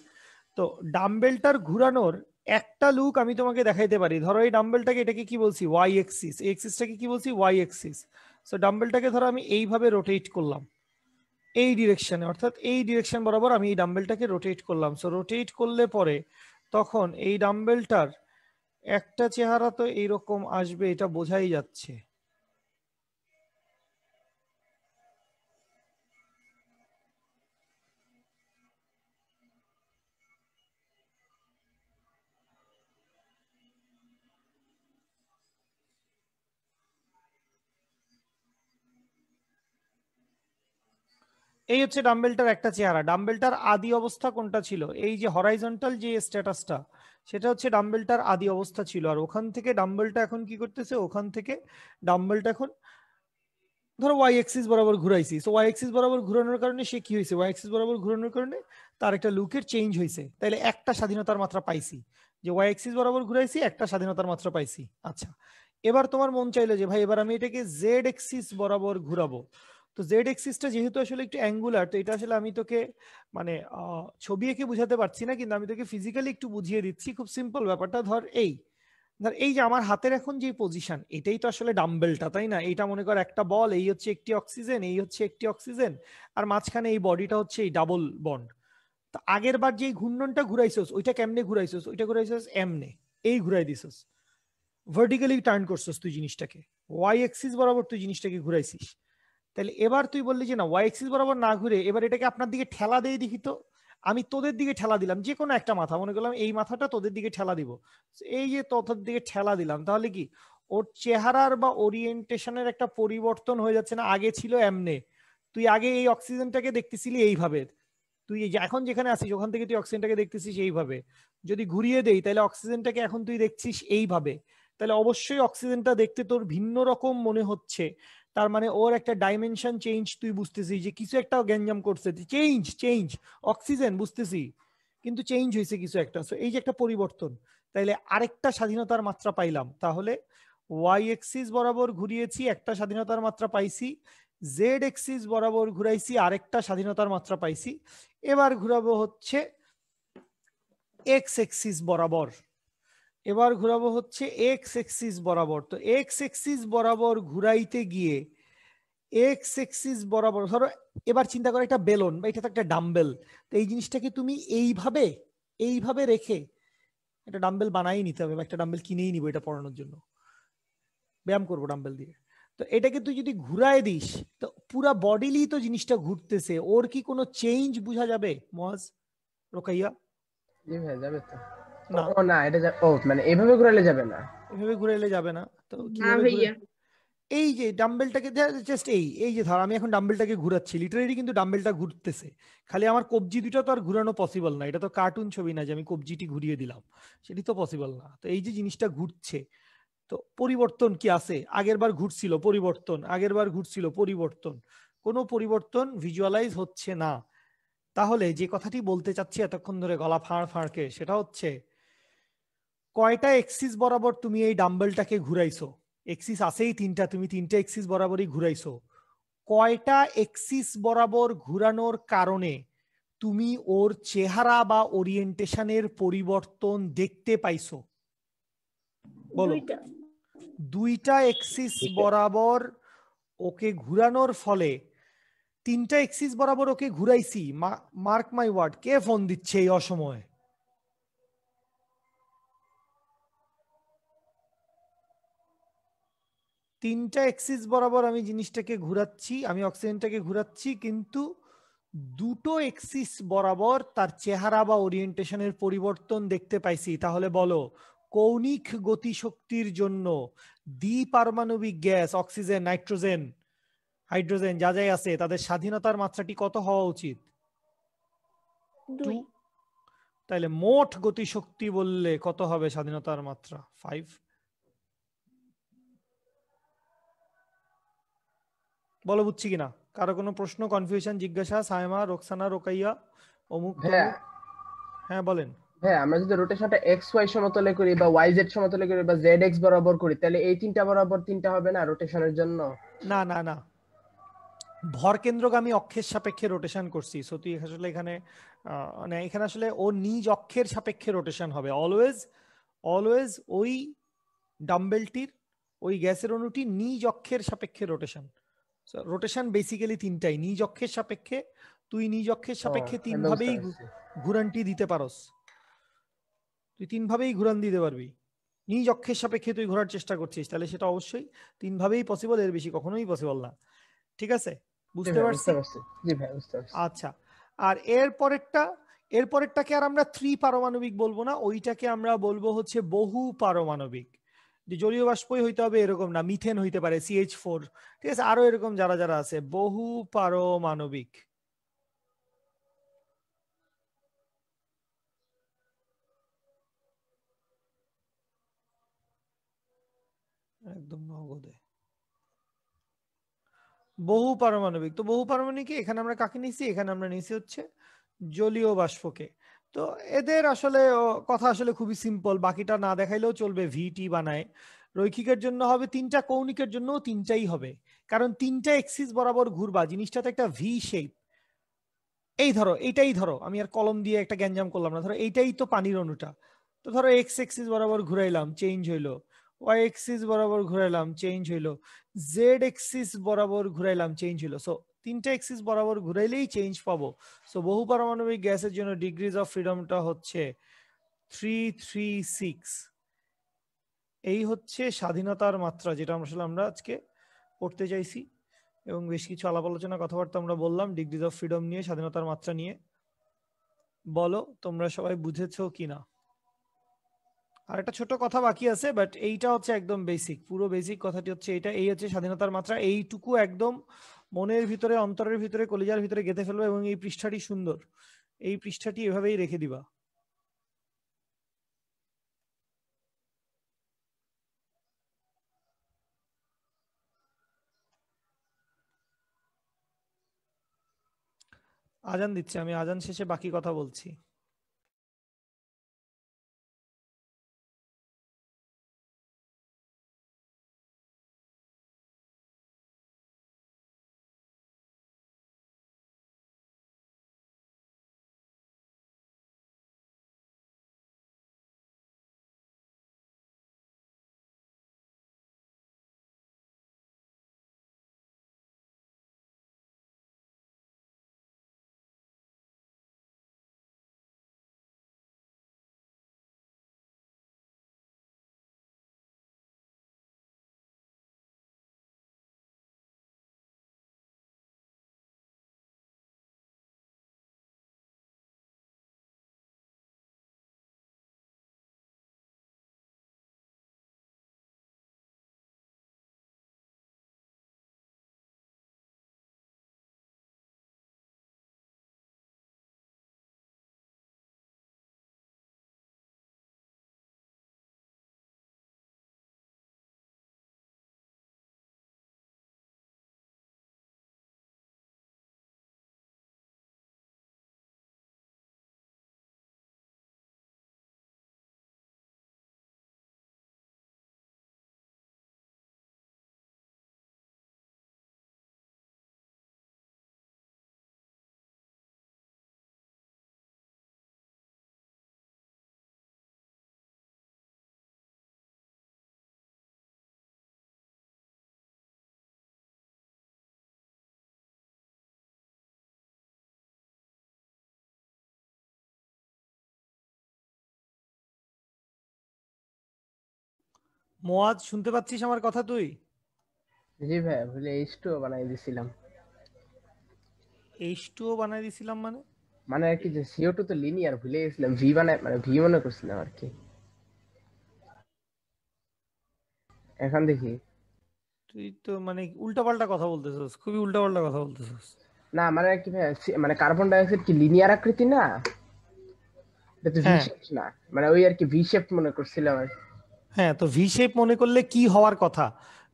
তো ডাম্বেলটার ঘুরানোর একটা লুক আমি তোমাকে দেখাইতে পারি। ধরো এই ডাম্বেলটাকে, এটাকে কি বলছি? Y axis. এই এক্সিসটাকে কি বলছি? Y axis. সো ডাম্বেলটাকে ধরো আমি এইভাবে রোটেট করলাম, এই ডিরেকশনে, অর্থাৎ এই ডিরেকশন বরাবর আমি এই ডাম্বেলটাকে রোটেট করলাম। সো রোটেট করলে পরে তখন এই ডাম্বেলটার একটা চেহারা তো এইরকম আসবে, এটা বোঝাই যাচ্ছে। এই হচ্ছে ডাম্বেলটার একটা চেহারা। ডাম্বেলটার আদি অবস্থা কোনটা ছিল? এই যে হরাইজন্টাল যে স্ট্যাটাসটা, সেটা হচ্ছে ডাম্বেলটার আদি অবস্থা ছিল। আর ওখান থেকে ডাম্বেলটা এখন কি করতেছে? ওখান থেকে ডাম্বেলটা এখন ধরো ওয়াই এক্সিস বরাবর ঘুরাইছি। সো ওয়াই এক্সিস বরাবর ঘুরানোর কারণে সে কি হয়েছে? ওয়াই এক্সিস বরাবর ঘুরানোর কারণে তার একটা লুকের চেঞ্জ হয়েছে। তাইলে একটা স্বাধীনতার মাত্রা পাইছি, যে ওয়াই এক্সিস বরাবর ঘুরাইছি, একটা স্বাধীনতার মাত্রা পাইছি। আচ্ছা, এবার তোমার মন চাইলো যে ভাই এবার আমি এটাকে জেড এক্সিস বরাবর ঘুরাবো। তো জেড এক্সিসটা যেহেতু আসলে একটু অ্যাঙ্গুলার, তো এটা আসলে আমি তোকে মানে ছবি এঁকে বুঝাতে পারছি না, কিন্তু আমি তোকে ফিজিক্যালি একটু বুঝিয়ে দিচ্ছি। খুব সিম্পল ব্যাপারটা। ধর এই যে আমার হাতের এখন যে পজিশন, এটাই তো আসলে ডাম্বেলটা, তাই না? এইটা মনে কর একটা বল, এই হচ্ছে একটি অক্সিজেন, এই হচ্ছে একটি অক্সিজেন, আর মাঝখানে এই বডিটা হচ্ছে এই ডাবল বন্ড। তো আগের বার যে ঘূর্ণনটা ঘুরাইছস, ওইটা কেমনে ঘুরাইছস? ওইটা ঘুরাইছস এমনে, এই ঘুরাই দিছস, ভার্টিক্যালি টার্ন করছস তুই জিনিসটাকে, ওয়াই এক্সিস বরাবর তুই জিনিসটাকে ঘুরাইছিস। তাহলে এবার তুই বললি যে না, ওয়াই এক্সিস বরাবর না ঘুরে এবার এটাকে আপনার দিকে ঠেলা দেই দেখি তো। আমি তোদের দিকে ঠেলা দিলাম, যে কোনো একটা মাথা, মনে করলাম এই মাথাটা তোদের দিকে ঠেলা দিব। এই যে তোদের দিকে ঠেলা দিলাম, তাহলে কি ওর চেহারার বা ওরিয়েন্টেশনের একটা পরিবর্তন হয়ে যাচ্ছে না? আগে ছিল এমনে, তুই আগে এই অক্সিজেনটাকে দেখতেছিলি এইভাবে, তুই এখন যেখানে আছিস ওখান থেকে তুই অক্সিজেনটাকে দেখতেছিস এইভাবে। যদি ঘুরিয়ে দেই তাহলে অক্সিজেনটাকে এখন তুই দেখছিস এইভাবে। তাহলে অবশ্যই অক্সিজেনটা দেখতে তোর ভিন্ন রকম মনে হচ্ছে। তার মানে ওর একটা ডাইমেনশন চেঞ্জ তুই বুঝতেছিস, যে কিছু একটা গ্যাঞ্জাম করছে। চেঞ্জ চেঞ্জ অক্সিজেন বুঝতেছি, কিন্তু চেঞ্জ হয়েছে কিছু একটা। সো এই যে একটা পরিবর্তন, তাইলে আরেকটা স্বাধীনতার মাত্রা পাইলাম। তাহলে ওয়াই এক্সিস বরাবর ঘুরিয়েছি, একটা স্বাধীনতার মাত্রা পাইছি। জেড এক্সিস বরাবর ঘুরাইছি, আরেকটা স্বাধীনতার মাত্রা পাইছি। এবার ঘুরাবো হচ্ছে এক্স এক্সিস বরাবর। এবার ঘুরাবো হচ্ছে এক্স এক্সিস বরাবর। তো এক্স এক্সিস বরাবর ঘুরাইতে গিয়ে এক্স এক্সিস বরাবর ধরো, এবার চিন্তা করো একটা বেলুন বা এটা তো একটা ডাম্বেল। তো এই জিনিসটাকে তুমি এইভাবে এইভাবে রেখে একটা ডাম্বেল বানাই নিতে হবে, বা একটা ডাম্বেল কিনেই নিবো এটা পড়ানোর জন্য, ব্যায়াম করবো ডাম্বেল দিয়ে। তো এটাকে তুই যদি ঘুরায় দিস, তো পুরা বডিলি তো জিনিসটা ঘুরতেছে, ওর কি কোনো চেঞ্জ বোঝা যাবে মজ, রোকাইয়া? জি ভাই, যাবে তো। না, ও না, এটা ও মানে এভাবে ঘুরালে যাবে না। এভাবে ঘুরাইলে যাবে না। তো না কিভাবে ঘুরে? ভাইয়া। এই যে ডাম্বেলটাকে জাস্ট এই যে ধর আমি এখন ডাম্বেলটাকে ঘুরাচ্ছি, লিটারেলি কিন্তু ডাম্বেলটা ঘুরতেছে। খালি আমার কবজি দুটো তো আর ঘুরানো পসিবল না, এটা তো কার্টুন ছবি না যে আমি কবজিটি ঘুরিয়ে দিলাম, সেটি তো পসিবল না। তো এই যে জিনিসটা ঘুরছে, তো পরিবর্তন কি আছে? আগের বার ঘুরছিল পরিবর্তন, আগের বার ঘুরছিল পরিবর্তন, কোনো পরিবর্তন ভিজুয়ালাইজ হচ্ছে না। তাহলে যে কথাটি বলতে চাচ্ছি এতক্ষণ ধরে গলা ফাঁড় ফাঁড়কে, সেটা হচ্ছে কয়টা এক্সিস বরাবর তুমি এই ডাম্বেলটাকে ঘুরাইছো? এক্সিস আছেই তিনটা, তুমি তিনটা এক্সিস বরাবরই ঘুরাইছো। কয়টা এক্সিস বরাবর ঘুরানোর কারণে তুমি ওর চেহারা বা ওরিয়েন্টেশনের পরিবর্তন দেখতে পাইছো? বলো। দুইটা এক্সিস বরাবর ওকে ঘুরানোর ফলে, তিনটা এক্সিস বরাবর ওকে ঘুরাইছি, মার্ক মাই ওয়ার্ড, কে ফোন দিচ্ছে এই অসময়ে? তিনটা এক্সিস বরাবর আমি জিনিসটাকে ঘুরাচ্ছি, আমি অক্সিজেনটাকে ঘুরাচ্ছি, কিন্তু দুটো এক্সিস বরাবর তার চেহারা বা ওরিয়েন্টেশনের পরিবর্তন দেখতে পাইছি। তাহলে বলো, কৌণিক গতিশক্তির জন্য দ্বিপারমাণবিক গ্যাস অক্সিজেন, নাইট্রোজেন, হাইড্রোজেন যা যাই আছে তাদের স্বাধীনতার মাত্রাটি কত হওয়া উচিত? 2। তাহলে মোট গতিশক্তি বললে কত হবে স্বাধীনতার মাত্রা? 5। বলো বুঝছি কিনা? কারো কোনো প্রশ্ন, কনফিউশন, জিজ্ঞাসা? সায়মা, রোকসানা, রোকাইয়া, অমুক তমুক। হ্যাঁ বলেন। হ্যাঁ, আমরা যদি রোটেশনটা এক্স ওয়াই সমতলে করি বা ওয়াই জেড সমতলে করি বা জেড এক্স বরাবর করি, তাহলে এই তিনটা বরাবর তিনটা হবে না রোটেশনের জন্য? না না না, ভর কেন্দ্রগামী অক্ষের সাপেক্ষে রোটেশন করছি, সো তুই আসলে এখানে মানে এখানে আসলে ও নিজ অক্ষের সাপেক্ষে রোটেশন হবে অলওয়েজ। অলওয়েজ ওই ডাম্বেলটির, ওই গ্যাসের অণুটি নিজ অক্ষের সাপেক্ষে রোটেশন। রোটেশন বেসিক্যালি তিনটাই, নিজ অক্ষের সাপেক্ষে, তুই নিজ অক্ষের সাপেক্ষে তিন ভাবেই ঘুরানটি দিতে পারস। তুই তিন ভাবেই ঘুরান দিতে পারবি। নিজ অক্ষের সাপেক্ষে তুই ঘোরার চেষ্টা করছিস, তাহলে সেটা অবশ্যই তিন ভাবেই পসিবল, এর বেশি কখনোই পসিবল না। ঠিক আছে, বুঝতে পারছি? জি ভাই, বুঝতে পারছি। আচ্ছা, আর এরপরেরটাকে আর আমরা পারমাণবিক বলবো না, ওইটাকে আমরা বলবো হচ্ছে বহু পারমাণবিক। যে জলীয় বাষ্পই হইতে হবে এরকম না, মিথেন হইতে পারে, CH4, ঠিক আছে, আরো এরকম যারা যারা আছে, বহু পারমাণবিক। একদম নগদে বহু পারমাণবিক। তো বহু পারমাণবিক এখানে আমরা কাকে নিছি? এখানে আমরা নিছি হচ্ছে জলীয় বাষ্পকে। তো এদের আসলে কথা আসলে খুবই সিম্পল, বাকিটা না দেখাইলেও চলবে। ভিটি বানায়, রৈখিকের জন্য হবে তিনটা, কৌণিকের জন্য তিনটাই হবে, কারণ তিনটা এক্সিস বরাবর ঘুরবা, জিনিসটা তো একটা ভি শেপ। এই ধরো, এইটাই ধরো, আমি আর কলম দিয়ে একটা গ্যাঞ্জাম করলাম না, ধরো এইটাই তো পানির অণুটা। তো ধরো এক্স এক্সিস বরাবর ঘুরাইলাম, চেঞ্জ হইলো, ওয়াই এক্সিস বরাবর ঘুরাইলাম, চেঞ্জ হইলো, জেড এক্সিস বরাবর ঘুরাইলাম, চেঞ্জ হইলো। সো তিনটা এক্সিস বরাবর ঘুরাইলেই চেঞ্জ পাবো। সো বহু পারমাণবিক গ্যাসের জন্য ডিগ্রিজ অফ ফ্রিডমটা হচ্ছে 336। এই হচ্ছে স্বাধীনতার মাত্রা, যেটা আসলে আমরা আজকে পড়তে চাইছি, এবং বেশ কিছু আলাপ আলোচনা কথাবার্তা আমরা বললাম ডিগ্রিজ অফ ফ্রিডম নিয়ে, স্বাধীনতার মাত্রা নিয়ে। বলো তোমরা সবাই বুঝেছো কিনা? আর একটা ছোট কথা বাকি আছে, বাট এইটা হচ্ছে একদম বেসিক, পুরো বেসিক কথাটি হচ্ছে এইটা, এই হচ্ছে স্বাধীনতার মাত্রা। এইটুকু একদম মনের ভিতরে, অন্তরের ভিতরে, কলিজার ভিতরে গেঁথে ফেলবে, এবং এই পৃষ্ঠাটি সুন্দর, এই পৃষ্ঠাটি এভাবেই রেখে দিবা। আজান দিচ্ছে, আমি আজান শেষে বাকি কথা বলছি। মোয়াজ শুনতে পাচ্ছিস আমার কথা তুই? জি ভাই, ভুলে H2 বানাই দিছিলাম। H2O বানাই দিছিলাম মানে? মানে আর কি যে CO2 তো লিনিয়ার, ভুলে গেছিলাম, ভি বানাই মানে ভি মনে করছিলাম আর কি। এখন দেখি। তুই তো মানে উল্টাপাল্টা কথা বলতেছিস, খুবই উল্টাপাল্টা কথা বলতেছিস। না মানে আর কি ভাই, মানে কার্বন ডাই অক্সাইড কি লিনিয়ার আকৃতি না, এটা তো ভি হ্যাঁ শেপ না, মানে ওই আর কি ভি শেপ মনে করছিলাম আর কি। হ্যাঁ, তো ভি শেপ মনে করলে কি হওয়ার কথা?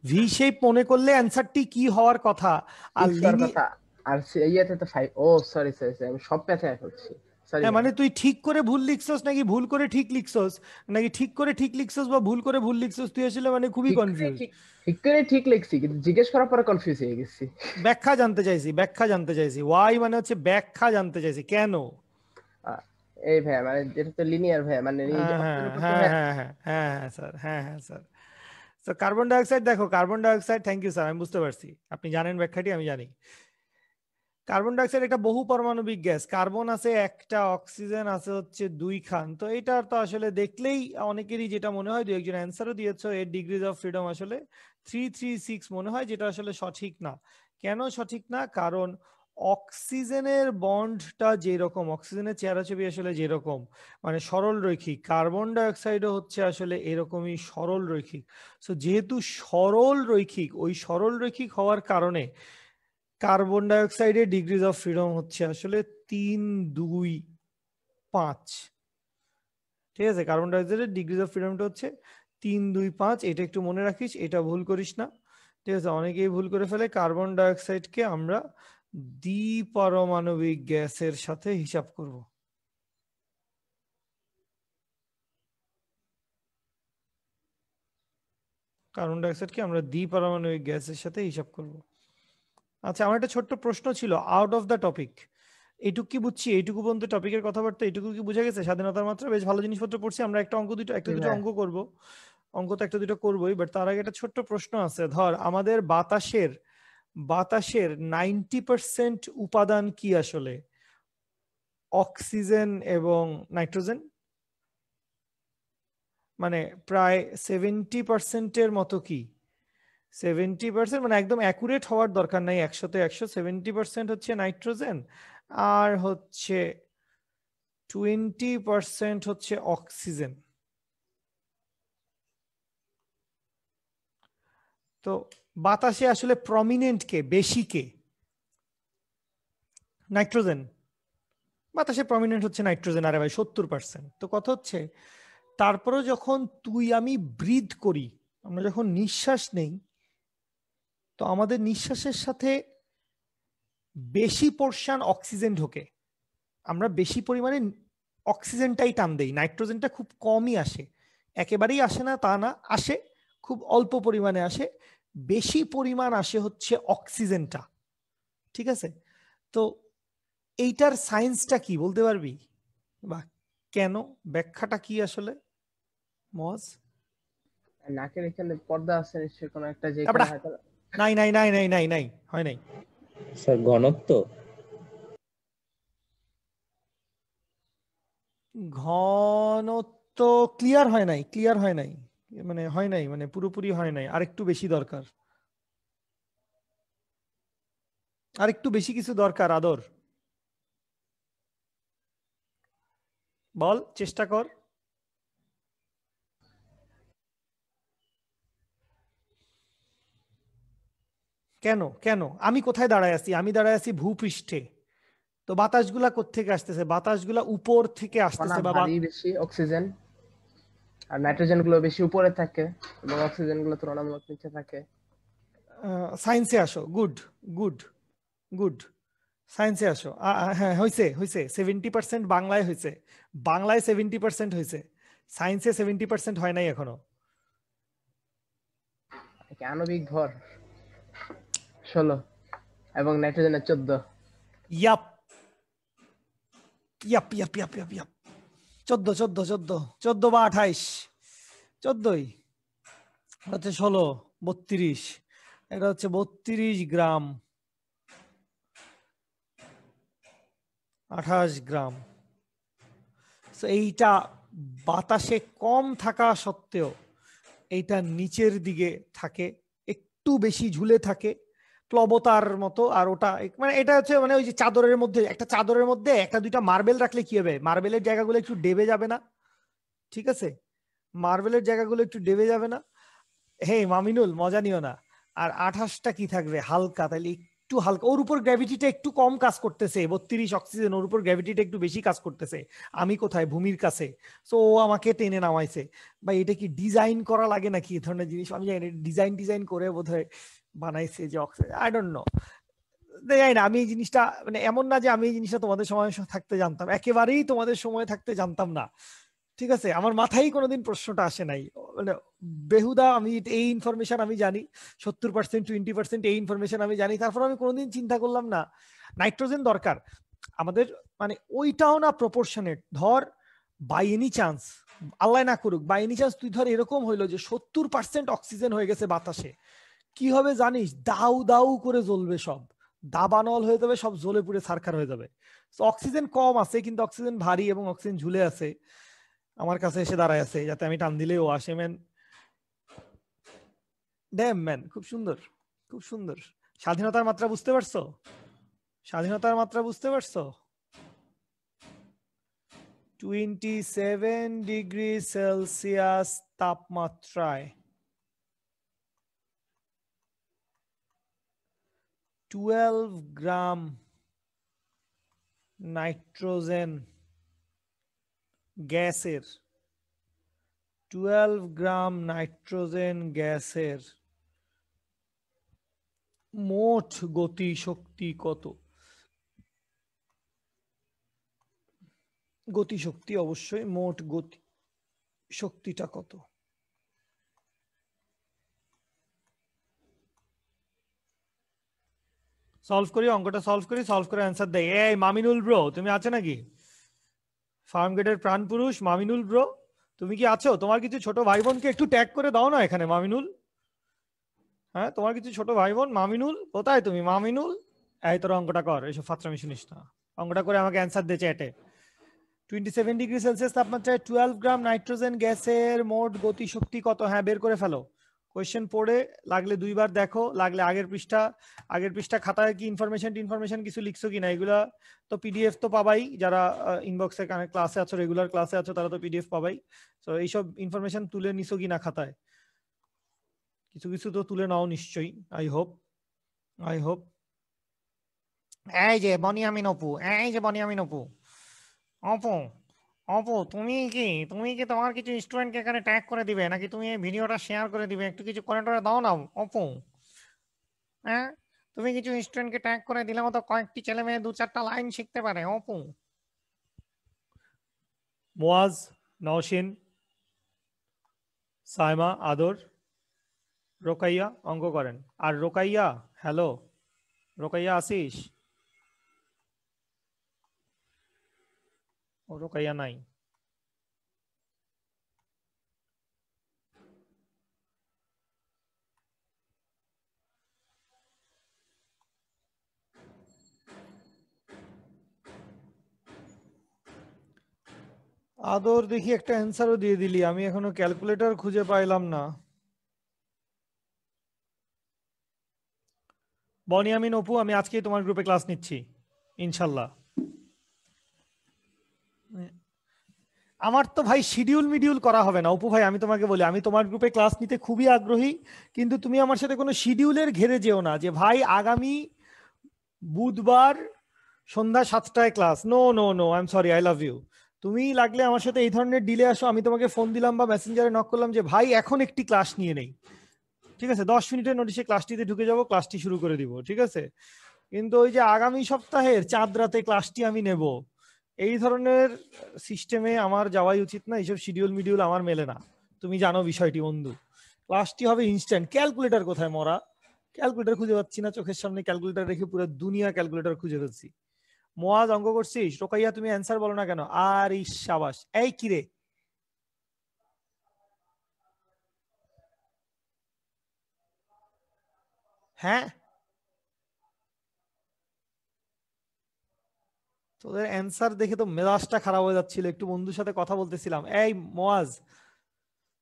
ভি শেপ মনে করলে অ্যান্সারটি কি হওয়ার কথা? আর 6 হওয়ার লিনি কথা। আর ইয়াতে তো 5। ও সরি সরি সরি, আমি সব পেঁচায় ফেলছি। সরি হ্যাঁ, ভাই। মানে তুই ঠিক করে ভুল লিখছস নাকি ভুল করে ঠিক লিখছস, নাকি ঠিক করে ঠিক লিখছস বা ভুল করে ভুল লিখছস, তুই আসলে মানে খুবই ঠিক করে কনফিউজ। ঠিক, ঠিক করে ঠিক লিখছি, কিন্তু জিজ্ঞেস করার পরে কনফিউজ হয়ে গেছি। ব্যাখ্যা জানতে চাইছি, ব্যাখ্যা জানতে চাইছি, ওয়াই মানে হচ্ছে ব্যাখ্যা জানতে চাইছি, কেন? আহ, এই ভাই মানে এটা তো লিনিয়ার ভাই, মানে এই যে হ্যাঁ হ্যাঁ অক্টের উপর তো হ্যাঁ ভাই। হ্যাঁ হ্যাঁ হ্যাঁ হ্যাঁ স্যার, হ্যাঁ হ্যাঁ স্যার। তো কার্বন ডাইঅক্সাইড, দেখো carbon dioxide, thank you sir, আমি বুঝতে পারছি আপনি জানেন ব্যাখ্যাটি, আমি জানি। কার্বন ডাইঅক্সাইড একটা বহু পারমাণবিক গ্যাস, কার্বন আছে একটা, অক্সিজেন আছে হচ্ছে 2 খান। তো এটা তো আসলে দেখলেই অনেকেরই যেটা মনে হয়, 2-1 জন অ্যান্সারও দিয়েছো, এর ডিগ্রিজ অফ ফ্রিডম আসলে 336 মনে হয়, যেটা আসলে সঠিক না। কেন সঠিক না? কারণ অক্সিজেনের বন্ডটা যেরকম, অক্সিজেনের চেহারা ছবি আসলে যেরকম মানে সরল রৈখিক, কার্বন ডাইঅক্সাইডও হচ্ছে আসলে এরকমই সরল রৈখিক। সো যেহেতু সরল রৈখিক, ওই সরল রৈখিক হওয়ার কারণে কার্বন ডাইঅক্সাইডের ডিগ্রিজ অফ ফ্রিডম হচ্ছে আসলে 3, 2, 5। ঠিক আছে, কার্বন ডাইঅক্সাইডের ডিগ্রিজ অফ ফ্রিডমটা হচ্ছে 3, 2, 5। এটা একটু মনে রাখিস, এটা ভুল করিস না। ঠিক আছে, অনেকেই ভুল করে ফেলে, কার্বন ডাইঅক্সাইডকে আমরা দ্বিপারমাণবিক গ্যাসের সাথে হিসাব করব। কার্বন ডাইঅক্সাইডকে আমরা দ্বিপারমাণবিক গ্যাসের সাথে হিসাব করব। আচ্ছা, আমার একটা ছোট্ট প্রশ্ন ছিল, আউট অফ দ্য টপিক। এইটুকু কি বুঝছি? এইটুকু পর্যন্ত টপিকের কথাবার্তা এইটুকু কি বুঝা গেছে? স্বাধীনতার মাত্রা, বেশ ভালো জিনিসপত্র পড়ছি আমরা। একটা অঙ্ক দুটো, একটা জি দুটো ভাই। অঙ্ক করব। অঙ্ক তো একটা দুটো করবোই, বাট তার আগে একটা ছোট্ট প্রশ্ন আছে। ধর আমাদের বাতাসের বাতাসের 90% উপাদান কি আসলে? অক্সিজেন এবং নাইট্রোজেন। মানে প্রায় 70%-এর মতো কি? 70% মানে একদম অ্যাকুরেট হওয়ার দরকার নাই, 100-তে 100, 70% হচ্ছে নাইট্রোজেন, আর হচ্ছে 20% হচ্ছে অক্সিজেন। তো বাতাসে আসলে প্রমিনেন্ট কে, বেশি কে? নাইট্রোজেন। বাতাসে প্রমিনেন্ট হচ্ছে নাইট্রোজেন, আরে ভাই 70%। তো কথা হচ্ছে, তারপরে যখন তুই আমি ব্রিথ করি, আমরা যখন নিঃশ্বাস নেই, তো আমাদের নিঃশ্বাসের সাথে বেশি পোর্শন অক্সিজেন ঢোকে, আমরা বেশি পরিমাণে অক্সিজেনটাই টান দেই, নাইট্রোজেনটা খুব কমই আসে। একেবারেই আসে না তা না, আসে, খুব অল্প পরিমাণে আসে। বেশি পরিমাণ আসে হচ্ছে অক্সিজেনটা। ঠিক আছে, তো এইটার সায়েন্সটা কি বলতে পারবি? বা কেন, ব্যাখ্যাটা কি আসলে মজ? নাকের এখানে পর্দা আছে নিশ্চয়ই, কোনো একটা যেখানে তারপরে হয়তো। নাই নাই নাই নাই নাই নাই, হয় নাই। স্যার ঘনত্ব। ঘনত্ব ক্লিয়ার হয় নাই, ক্লিয়ার হয় নাই, মানে হয় নাই, মানে পুরোপুরি হয় নাই, আরেকটু বেশি দরকার, আরেকটু বেশি কিছু দরকার আদর। বল, চেষ্টা কর। কেন কেন আমি কোথায় দাঁড়ায় আছি? আমি দাঁড়ায় আছি ভূপৃষ্ঠে। তো বাতাসগুলা কোত্থেকে আসতেছে? বাতাসগুলা উপর থেকে কণা আসতেছে, বা ভারী বেশি অক্সিজেন, আর নাইট্রোজেন গুলো বেশি উপরে থাকে এবং অক্সিজেন গুলো তুলনামূলক নিচে থাকে। সায়েন্সে আসো, গুড গুড গুড, সায়েন্সে আসো। হ্যাঁ, হয়েছে হয়েছে, 70% বাংলায় হয়েছে, বাংলায় 70% হয়েছে, সায়েন্সে 70% হয় নাই এখনো। আণবিক ভর 16 এবং নাইট্রোজেনের 14। Yup yup yup yup yup yup, 14 14 14, 14 বা 28, 14ই হচ্ছে 16, 32, এটা হচ্ছে 32 গ্রাম, 28 গ্রাম। তো এইটা বাতাসে কম থাকা সত্ত্বেও এইটা নিচের দিকে থাকে, একটু বেশি ঝুলে থাকে প্লবতার মতো। আর ওটা মানে এটা হচ্ছে মানে ওই যে চাদরের মধ্যে, একটা চাদরের মধ্যে একটা দুইটা মার্বেল রাখলে কি হবে, মার্বেলের জায়গাগুলো একটু ডেবে যাবে না? ঠিক আছে, মার্বেলের জায়গাগুলো একটু ডেবে যাবে না? হে মামিনুল, মজা নিও না। আর 28টা কি থাকবে হালকা, তাহলে একটু হালকা, ওর উপর গ্র্যাভিটিটা একটু কম কাজ করতেছে, 32 অক্সিজেন, ওর উপর গ্র্যাভিটিটা একটু বেশি কাজ করতেছে। আমি কোথায়, ভূমির কাছে, সো ও আমাকে টেনে নামাইছে। বা এটা কি ডিজাইন করা লাগে নাকি এই ধরনের জিনিস, আমি জানি ডিজাইন ডিজাইন করে বোধহয় বানাইছে যে অক্সিজেন, আই ডোন্ট নো। জানি না, আমি এই জিনিসটা মানে এমন না যে আমি এই জিনিসটা তোমাদের সময় থাকতে জানতাম, একেবারেই তোমাদের সময় থাকতে জানতাম না। ঠিক আছে, আমার মাথায় কোনোদিন প্রশ্নটা আসে নাই, মানে বেহুদা আমি এই ইনফরমেশন আমি জানি, 70% 20% এই ইনফরমেশন আমি জানি, তারপর আমি কোনোদিন চিন্তা করলাম না নাইট্রোজেন দরকার আমাদের, মানে ওইটাও না প্রপোর্শনেট। ধর বাই এনি চান্স, আল্লাহ না করুক, বাই এনি চান্স তুই ধর এরকম হইলো যে 70% অক্সিজেন হয়ে গেছে বাতাসে, কি হবে জানিস, দাউ দাউ করে জ্বলবে সব, দাবানল হয়ে যাবে সব, জ্বলে পুড়ে ছারখার হয়ে যাবে। অক্সিজেন কম আছে কিন্তু অক্সিজেন ভারী এবং অক্সিজেন ঝুলে আছে, আমার কাছে এসে দাঁড়ায় আছে যাতে আমি টান দিলেই ও আসে। ম্যান, ড্যাম ম্যান, খুব সুন্দর, খুব সুন্দর। স্বাধীনতার মাত্রা বুঝতে পারছো? স্বাধীনতার মাত্রা বুঝতে পারছো? 27 ডিগ্রি সেলসিয়াস তাপমাত্রায় 12 গ্রাম নাইট্রোজেন গ্যাসের 12 গ্রাম নাইট্রোজেন গ্যাসের মোট গতি শক্তি কত? গতি শক্তি অবশ্যই, মোট গতি শক্তিটা কত? সলভ করি, অঙ্কটা সলভ করি, সলভ করে অ্যান্সার দেয়। এই মামিনুল ব্রো, তুমি আছো নাকি? ফার্ম গেটের প্রাণ পুরুষ মামিনুল ব্রো, তুমি কি আছো? তোমার কিছু ছোট ভাই বোনকে একটু ট্যাগ করে দাও না এখানে, মামিনুল। হ্যাঁ, তোমার কিছু ছোট ভাই বোন, মামিনুল কোথায় তুমি, মামিনুল? এই তোর অঙ্কটা কর, এইসব ফাত্রামি শুনিস না, অঙ্কটা করে আমাকে অ্যান্সার দে চ্যাটে। 27 ডিগ্রি সেলসিয়াস তাপমাত্রায় 12 গ্রাম নাইট্রোজেন গ্যাসের মোট গতি শক্তি কত? হ্যাঁ, বের করে ফেলো। কোয়েশ্চেন পড়ে লাগলে দুইবার দেখো, লাগলে আগের পৃষ্ঠা খাতায় কি ইনফরমেশন কিছু লিখছো কিনা, এগুলা তো পিডিএফ তো পাবাই, যারা ইনবক্সে ক্লাসে আছো, রেগুলার ক্লাসে আছো, তারা তো পিডিএফ পাবাই। তো এইসব ইনফরমেশন তুলে নিছো কিনা খাতায়? কিছু কিছু তো তুলে নাও নিশ্চয়ই, আই হোপ, আই হোপ। এই যে বনিয়ামিন অপু, এই যে বনিয়ামিন অপু, অপু, অপু, তুমি কি তোমার কিছু স্টুডেন্টকে এখানে ট্যাগ করে দিবে, নাকি তুমি এই ভিডিওটা শেয়ার করে দিবে? একটু কিছু করে টরে দাও না অপু। হ্যাঁ, তুমি কিছু স্টুডেন্টকে ট্যাগ করে দিলে মতো কয়েকটি ছেলে মেয়ে 2-4টা লাইন শিখতে পারে অপু। মুয়াজ, নওশিন, সাইমা, আদর, রোকাইয়া অঙ্ক করেন। আর রোকাইয়া, হ্যালো রোকাইয়া, আসিস? ও রোকাইয়া নাই। আদর, দেখি একটা অ্যান্সারও দিয়ে দিলি, আমি এখনো ক্যালকুলেটর খুঁজে পাইলাম না। বনিয়ামিন অপু, আমি আজকেই তোমার গ্রুপে ক্লাস নিচ্ছি ইনশাল্লাহ। আমার তো ভাই শিডিউল মিডিউল করা হবে না অপু ভাই, আমি তোমাকে বলি আমি তোমার গ্রুপে ক্লাস নিতে খুবই আগ্রহী, কিন্তু তুমি আমার সাথে কোনো শিডিউলের ঘেরে যেও না যে ভাই আগামী বুধবার সন্ধ্যা 7টায় class. No no no, I am sorry, I love you. তুমি লাগলে আমার সাথে এই ধরনের ডিলে আসো, আমি তোমাকে ফোন দিলাম বা মেসেঞ্জারে নক করলাম যে ভাই এখন একটি ক্লাস নিয়ে নেই, ঠিক আছে, 10 মিনিটের নোটিশে ক্লাসটিতে ঢুকে যাব, ক্লাসটি শুরু করে দিব, ঠিক আছে। কিন্তু ওই যে আগামী সপ্তাহের চাঁদ রাতে ক্লাসটি আমি নেব, এই ধরনের সিস্টেমে আমার যাওয়াই উচিত না, এইসব শিডিউল মিডিউল আমার মেলে না, তুমি জানো বিষয়টি বন্ধু। ক্লাসটি হবে ইনস্ট্যান্ট। ক্যালকুলেটর কোথায় মরা? ক্যালকুলেটর খুঁজে পাচ্ছি না, চোখের সামনে ক্যালকুলেটর রেখে পুরো দুনিয়া ক্যালকুলেটর খুঁজে ফেলছি। মোয়াজ, অঙ্ক করছিস? রোকাইয়া, তুমি অ্যান্সার বলো না কেন? আর সাবাস। এই কিরে, হ্যাঁ, তোদের অ্যান্সার দেখে তো মেজাজটা খারাপ হয়ে যাচ্ছিল, একটু বন্ধুর সাথে কথা বলতেছিলাম। এই মোয়াজ,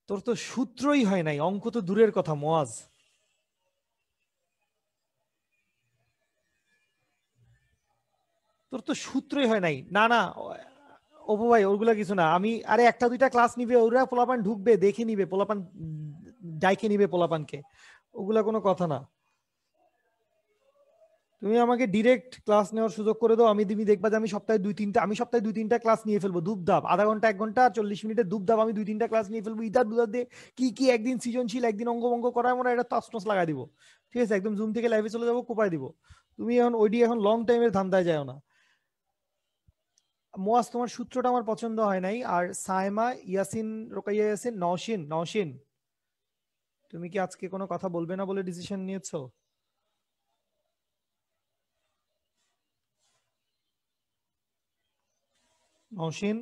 তোর তো সূত্রই হয় নাই, অঙ্ক তো দূরের কথা মোয়াজ। তোর তো সূত্রই হয় নাই। না না অপু ভাই, ওগুলা কিছু না। আমি আরে একটা দুইটা ক্লাস নিবে, ওরা পোলাপান ঢুকবে, দেখে নিবে পোলাপান, ডাইকে নিবে পোলাপানকে, ওগুলা কোনো কথা না। তুমি আমাকে ডিরেক্ট ক্লাস নেওয়ার সুযোগ করে দাও, তুমি দেখবা যে আমি সপ্তাহে দুই তিনটা ক্লাস নিয়ে ফেলবো ধূপধাপ, আধা ঘন্টা 1 ঘন্টা 40 মিনিটের ধূপধাপ আমি 2-3টা ক্লাস নিয়ে ফেলবো ইদার দুদার দিয়ে। কি কি একদিন সৃজনশীল, একদিন অঙ্গভঙ্গ করা, আমরা এটা তছনছ লাগাই দিব। ঠিক আছে, একদম জুম থেকে লাইভে চলে যাবো, কোপাই দিব। তুমি এখন ওইডি এখন লং টাইমের ধান্দায় যাও না। মোয়াজ, তোমার সূত্রটা আমার পছন্দ হয় নাই। আর সাইমা, ইয়াসিন, রোকাইয়া ইয়াসিন, নওশিন, নওশিন, তুমি কি আজকে কোনো কথা বলবে না বলে ডিসিশন নিয়েছো? নওশিন,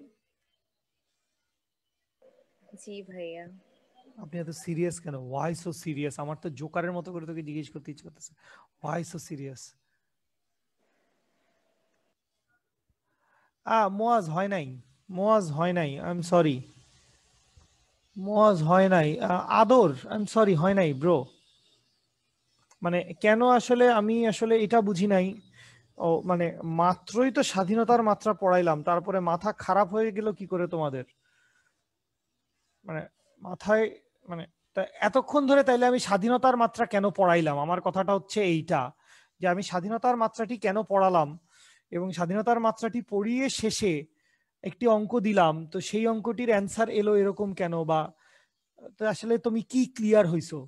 জি ভাইয়া। আপনি এত সিরিয়াস কেন? Why so serious? আমার তো জোকারের মতো করে তোকে জিজ্ঞেস করতে ইচ্ছে করতেছে, ওয়াই সো সিরিয়াস? মোয়াজ হয় নাই, মোয়াজ হয় নাই, আই এম সরি। মোয়াজ হয় নাই। আদর, আই এম সরি, হয় নাই ব্রো। মানে কেন আসলে আমি আসলে এটা বুঝি নাই। ও মানে মাত্রই তো স্বাধীনতার মাত্রা পড়াইলাম, তারপরে মাথা খারাপ হয়ে গেল কি করে তোমাদের? মানে মাথায় মানে এতক্ষণ ধরে তাইলে আমি স্বাধীনতার মাত্রা কেন পড়াইলাম? আমার কথাটা হচ্ছে এইটা, যে আমি স্বাধীনতার মাত্রাটি কেন পড়ালাম, এবং স্বাধীনতার মাত্রাটি পড়িয়ে শেষে একটি অঙ্ক দিলাম, তো সেই অঙ্কটির অ্যান্সার এলো এরকম কেন? বা তো আসলে তুমি কি ক্লিয়ার হইছো?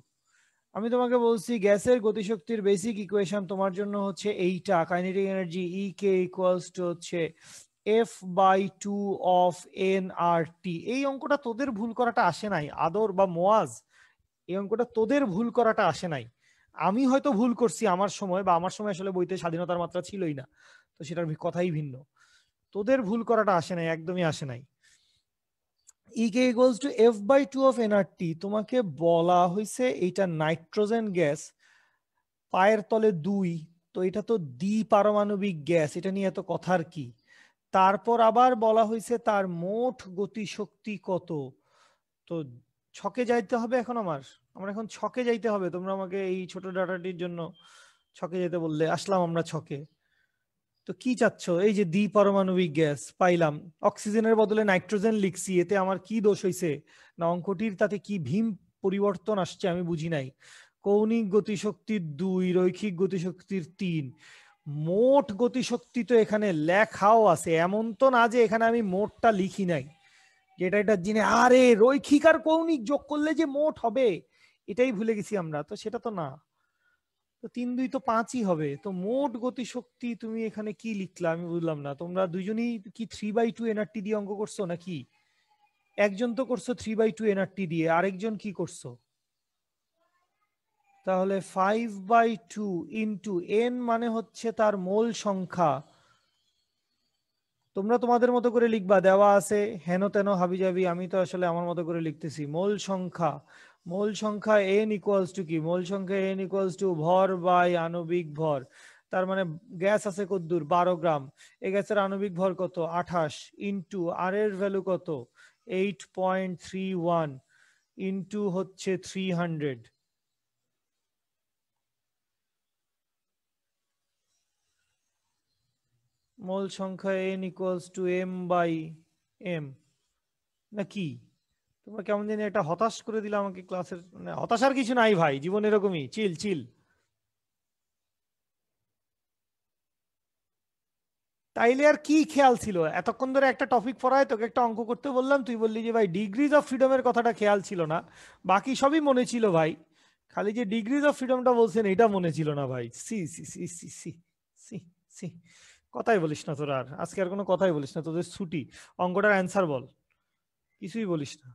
আমি তোমাকে বলছি গ্যাসের গতিশক্তির বেসিক ইকুয়েশন তোমার জন্য হচ্ছে এইটা, kinetic energy E K equals to হচ্ছে F/2 অফ nRT। এই অঙ্কটা তোদের ভুল করাটা আসে নাই আদর বা মোয়াজ, এই অঙ্কটা তোদের ভুল করাটা আসে নাই। আমি হয়তো ভুল করছি আমার সময়, বা আমার সময় আসলে বইতে স্বাধীনতার মাত্রা ছিলই না, তো সেটার কথাই ভিন্ন। তোদের ভুল করাটা আসে নাই, একদমই আসে নাই। E K equals to F/2 of nRT। তোমাকে বলা হয়েছে এইটা নাইট্রোজেন গ্যাস, পায়ের তলে 2, তো এটা তো দ্বিপারমাণবিক গ্যাস, এটা নিয়ে এত কথার কি? তারপর আবার বলা হয়েছে তার মোট গতিশক্তি কত। তো ছকে যাইতে হবে এখন আমার এখন ছকে যাইতে হবে। তোমরা আমাকে এই ছোট ডাটাটির জন্য ছকে যেতে বললে, আসলাম আমরা ছকে। তো কি চাচ্ছ? এই যে দ্বিপারমাণবিক গ্যাস পাইলাম, অক্সিজেনের বদলে নাইট্রোজেন লিখছি, এতে আমার কি দোষ হয়েছে? না অঙ্কটির তাতে কি ভীম পরিবর্তন আসছে আমি বুঝি নাই। কৌণিক গতিশক্তির 2, রৈখিক গতিশক্তির 3, মোট গতিশক্তি তো এখানে লেখাও আছে, এমন তো না যে এখানে আমি মোটটা লিখি নাই, যেটা এটা জিনে আরে রৈখিক আর কৌণিক যোগ করলে যে মোট হবে, এটাই ভুলে গেছি আমরা, তো সেটা তো না। তো 3 2 তো 5ই হবে। তো মোট গতিশক্তি তুমি এখানে কি লিখলা আমি বুঝলাম না। তোমরা দুইজনই কি 3/2 এনআরটি দিয়ে অঙ্ক করছো নাকি? একজন তো করছো 3/2 এনআরটি দিয়ে, আরেকজন কি করছো? তাহলে 5/2 ইন্টু এন মানে হচ্ছে তার মোল সংখ্যা। তোমরা তোমাদের মতো করে লিখবা, দেওয়া আছে হেন তেন হাবিজাবি, আমি তো আসলে আমার মতো করে লিখতেছি। মোল সংখ্যা, মোল সংখ্যা এন ইকুয়ালস টু কি? মোল সংখ্যা এন ইকুয়ালস টু ভর বাই আণবিক ভর। তার মানে গ্যাস আছে কতদূর? 12 গ্রাম। এই গ্যাসের আণবিক ভর কত? 28, ইন্টু আর এর ভ্যালু কত? 8.31, ইন্টু হচ্ছে 300। মোল সংখ্যা N equals to M by M নাকি? তোমরা কেমন জানি একটা হতাশ করে দিলে আমাকে ক্লাসের। মানে হতাশার কিছু নাই ভাই, জীবন এরকমই, চিল চিল। তাইলে আর কি খেয়াল ছিল? এতক্ষণ ধরে একটা টপিক পড়ায় তোকে একটা অঙ্ক করতে বললাম, তুই বললি যে ভাই ডিগ্রিজ অফ ফ্রিডমের কথাটা খেয়াল ছিল না, বাকি সবই মনে ছিল ভাই, খালি যে ডিগ্রিজ অফ ফ্রিডমটা বলছেন এটা মনে ছিল না ভাই। সি সি সি সি সি সি সি। কথাই বলিস না তোরা, আর আজকে আর কোনো কথাই বলিস না, তোদের ছুটি। অঙ্কটার অ্যান্সার বল। কিছুই বলিস না,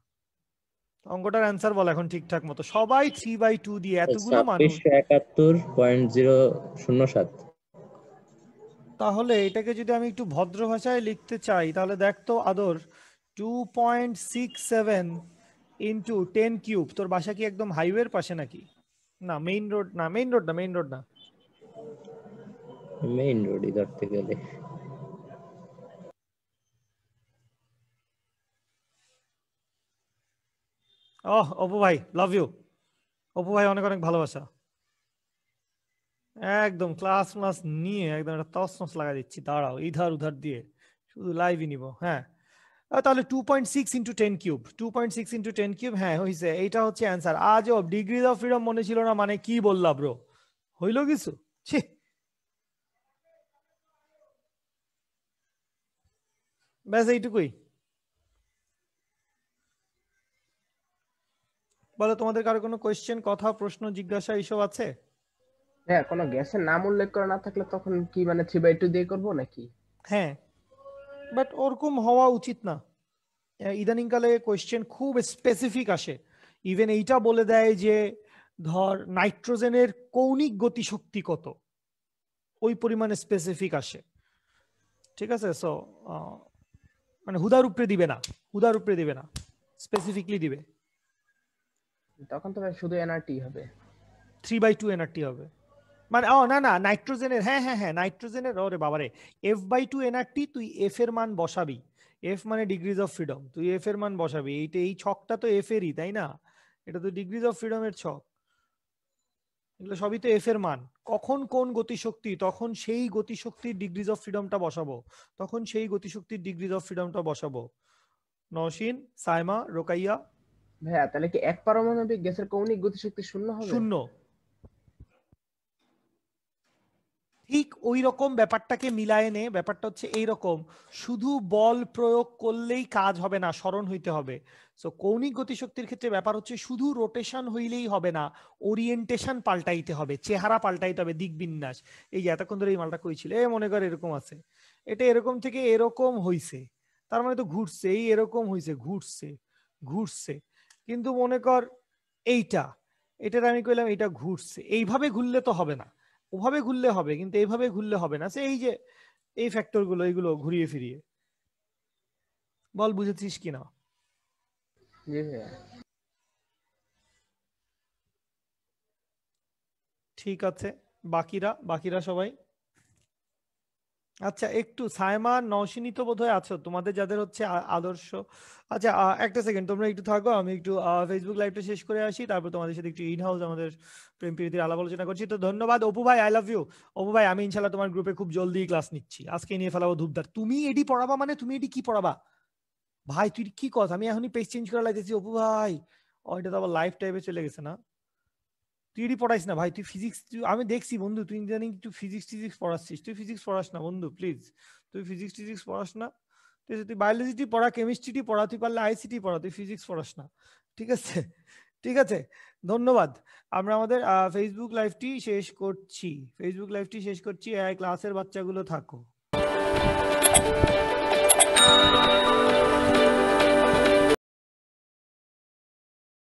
অঙ্কটার অ্যান্সার বল এখন ঠিকঠাক মতো। সবাই 3/2 দিয়ে, এতগুলো মানুষ। 2671.007। তাহলে এটাকে যদি আমি একটু ভদ্র ভাষায় লিখতে চাই, তাহলে দেখতো আদর, 2.67 ইন্টু 10³ তোর বাসা কি একদম হাইওয়ের পাশে নাকি? না মেইন রোড না, মেইন রোড না, মেইন রোড না। মেইন রোডই ধরতে গেলে। অপু ভাই লাভ ইউ, অপু ভাই অনেক অনেক ভালোবাসা। একদম ক্লাস নিয়ে একদম একটা তছনছ লাগা দিচ্ছি, দাঁড়াও ইধার উধার দিয়ে শুধু লাইভই নিব। হ্যাঁ তাহলে 2.6 ইন্টু 10 কিউব, 2.6 ইন্টু 10 কিউব, হ্যাঁ হয়েছে, এইটা হচ্ছে অ্যান্সার। আজব, ডিগ্রিজ অফ ফ্রিডম মনে ছিল না মানে কি বললা ব্রো, হইলো কিছু? ছি, ব্যাস এইটুকুই। বলো তোমাদের কারো কোনো কোয়েশ্চেন, কথা, প্রশ্ন, জিজ্ঞাসা এইসব আছে? হ্যাঁ, কোনো গ্যাসের নাম উল্লেখ করা না থাকলে তখন কি মানে 3/2 দিয়ে করব নাকি? হ্যাঁ, বাট ওরকম হওয়া উচিত না। ইদানিংকালে কোয়েশ্চেন খুব স্পেসিফিক আসে, ইভেন এইটা বলে দেয় যে ধর নাইট্রোজেনের কৌণিক গতিশক্তি কত, ওই পরিমাণে স্পেসিফিক আসে। ঠিক আছে, সো মানে হুদার উপরে দিবে না, হুদার উপরে দিবে না, স্পেসিফিকলি দিবে। তখন তো শুধু এনআরটি হবে, 3/2 এনআরটি হবে। মানে না না, নাইট্রোজেনের, হ্যাঁ হ্যাঁ হ্যাঁ নাইট্রোজেনের, ওরে বাবারে, f/2 এনআরটি, তুই এফ এর মান বসাবি, এফ মানে ডিগ্রিজ অফ ফ্রিডম, তুই এফ এর মান বসাবি। এইটা, এই ছকটা তো এফ এরই, তাই না? এটা তো ডিগ্রিজ অফ ফ্রিডমের ছক, এগুলো সবই তো এফ এর মান। কখন কোন গতিশক্তি, তখন সেই গতিশক্তির ডিগ্রিজ অফ ফ্রিডমটা বসাবো, তখন সেই গতিশক্তির ডিগ্রিজ অফ ফ্রিডমটা বসাবো। নওশিন, সাইমা, রোকাইয়া। ভাইয়া তাহলে কি এক পারমাণবিক গ্যাসের কৌণিক গতিশক্তি শূন্য হবে? শূন্য। ঠিক ওই রকম ব্যাপারটাকে মিলায় নে, ব্যাপারটা হচ্ছে এইরকম, শুধু বল প্রয়োগ করলেই কাজ হবে না, স্মরণ হইতে হবে। সো কৌণিক গতিশক্তির ক্ষেত্রে ব্যাপার হচ্ছে শুধু রোটেশন হইলেই হবে না, ওরিয়েন্টেশন পাল্টাইতে হবে, চেহারা পাল্টাইতে হবে, দিক বিন্যাস। এই যে এতক্ষণ ধরে এই মালটা কইছিল, মনে কর এরকম আছে, এটা এরকম থেকে এরকম হইছে, তার মানে তো ঘুরছে, এই এরকম হইছে, ঘুরছে ঘুরছে, কিন্তু মনে কর এইটা, এটার আমি কইলাম এটা ঘুরছে, এইভাবে ঘুরলে তো হবে না, ওভাবে ঘুরলে হবে, কিন্তু এইভাবে ঘুরলে হবে না। এই যে এই ফ্যাক্টর গুলো, এইগুলো ঘুরিয়ে ফিরিয়ে, বল বুঝেছিস কিনা? জি ভাইয়া। ঠিক আছে, বাকিরা বাকিরা সবাই আচ্ছা, একটু সায়মা, নওশিনী তো বোধহয় আছো, তোমাদের যাদের হচ্ছে আদর্শ। আচ্ছা একটা সেকেন্ড তোমরা একটু থাকো, আমি একটু ফেসবুক লাইভটা শেষ করে আসি, তারপর তোমাদের সাথে একটু ইন হাউস আমাদের প্রেম প্রীতির আলাপ আলোচনা করছি। তো ধন্যবাদ অপু ভাই, আই লাভ ইউ। অপু ভাই, আমি ইনশাল্লাহ তোমার গ্রুপে খুব জলদি ক্লাস নিচ্ছি, আজকে নিয়ে ফেলাবো ধূপধার। তুমি এডি পড়াবা মানে তুমি এডি কি পড়াবা ভাই, তুই কি কথা, আমি এখনই পেজ চেঞ্জ করে লাগতেছি অপু ভাই। ওইটা তো আবার লাইভ টাইপে চলে গেছে না, তুই এডি পড়াইস না ভাই, তুই ফিজিক্স, আমি দেখছি বন্ধু তুই ইদানিং তুই ফিজিক্স পড়াচ্ছিস, তুই ফিজিক্স পড়াস না বন্ধু প্লিজ, তুই ফিজিক্স পড়াস না, তুই বায়োলজিটি পড়া, কেমিস্ট্রিটি পড়া, তুই পারলে আইসিটি পড়া, তুই ফিজিক্স পড়াস না, ঠিক আছে? ঠিক আছে, ধন্যবাদ। আমরা আমাদের ফেসবুক লাইভটি শেষ করছি, ফেসবুক লাইভটি শেষ করছি। ক্লাসের বাচ্চাগুলো থাকো।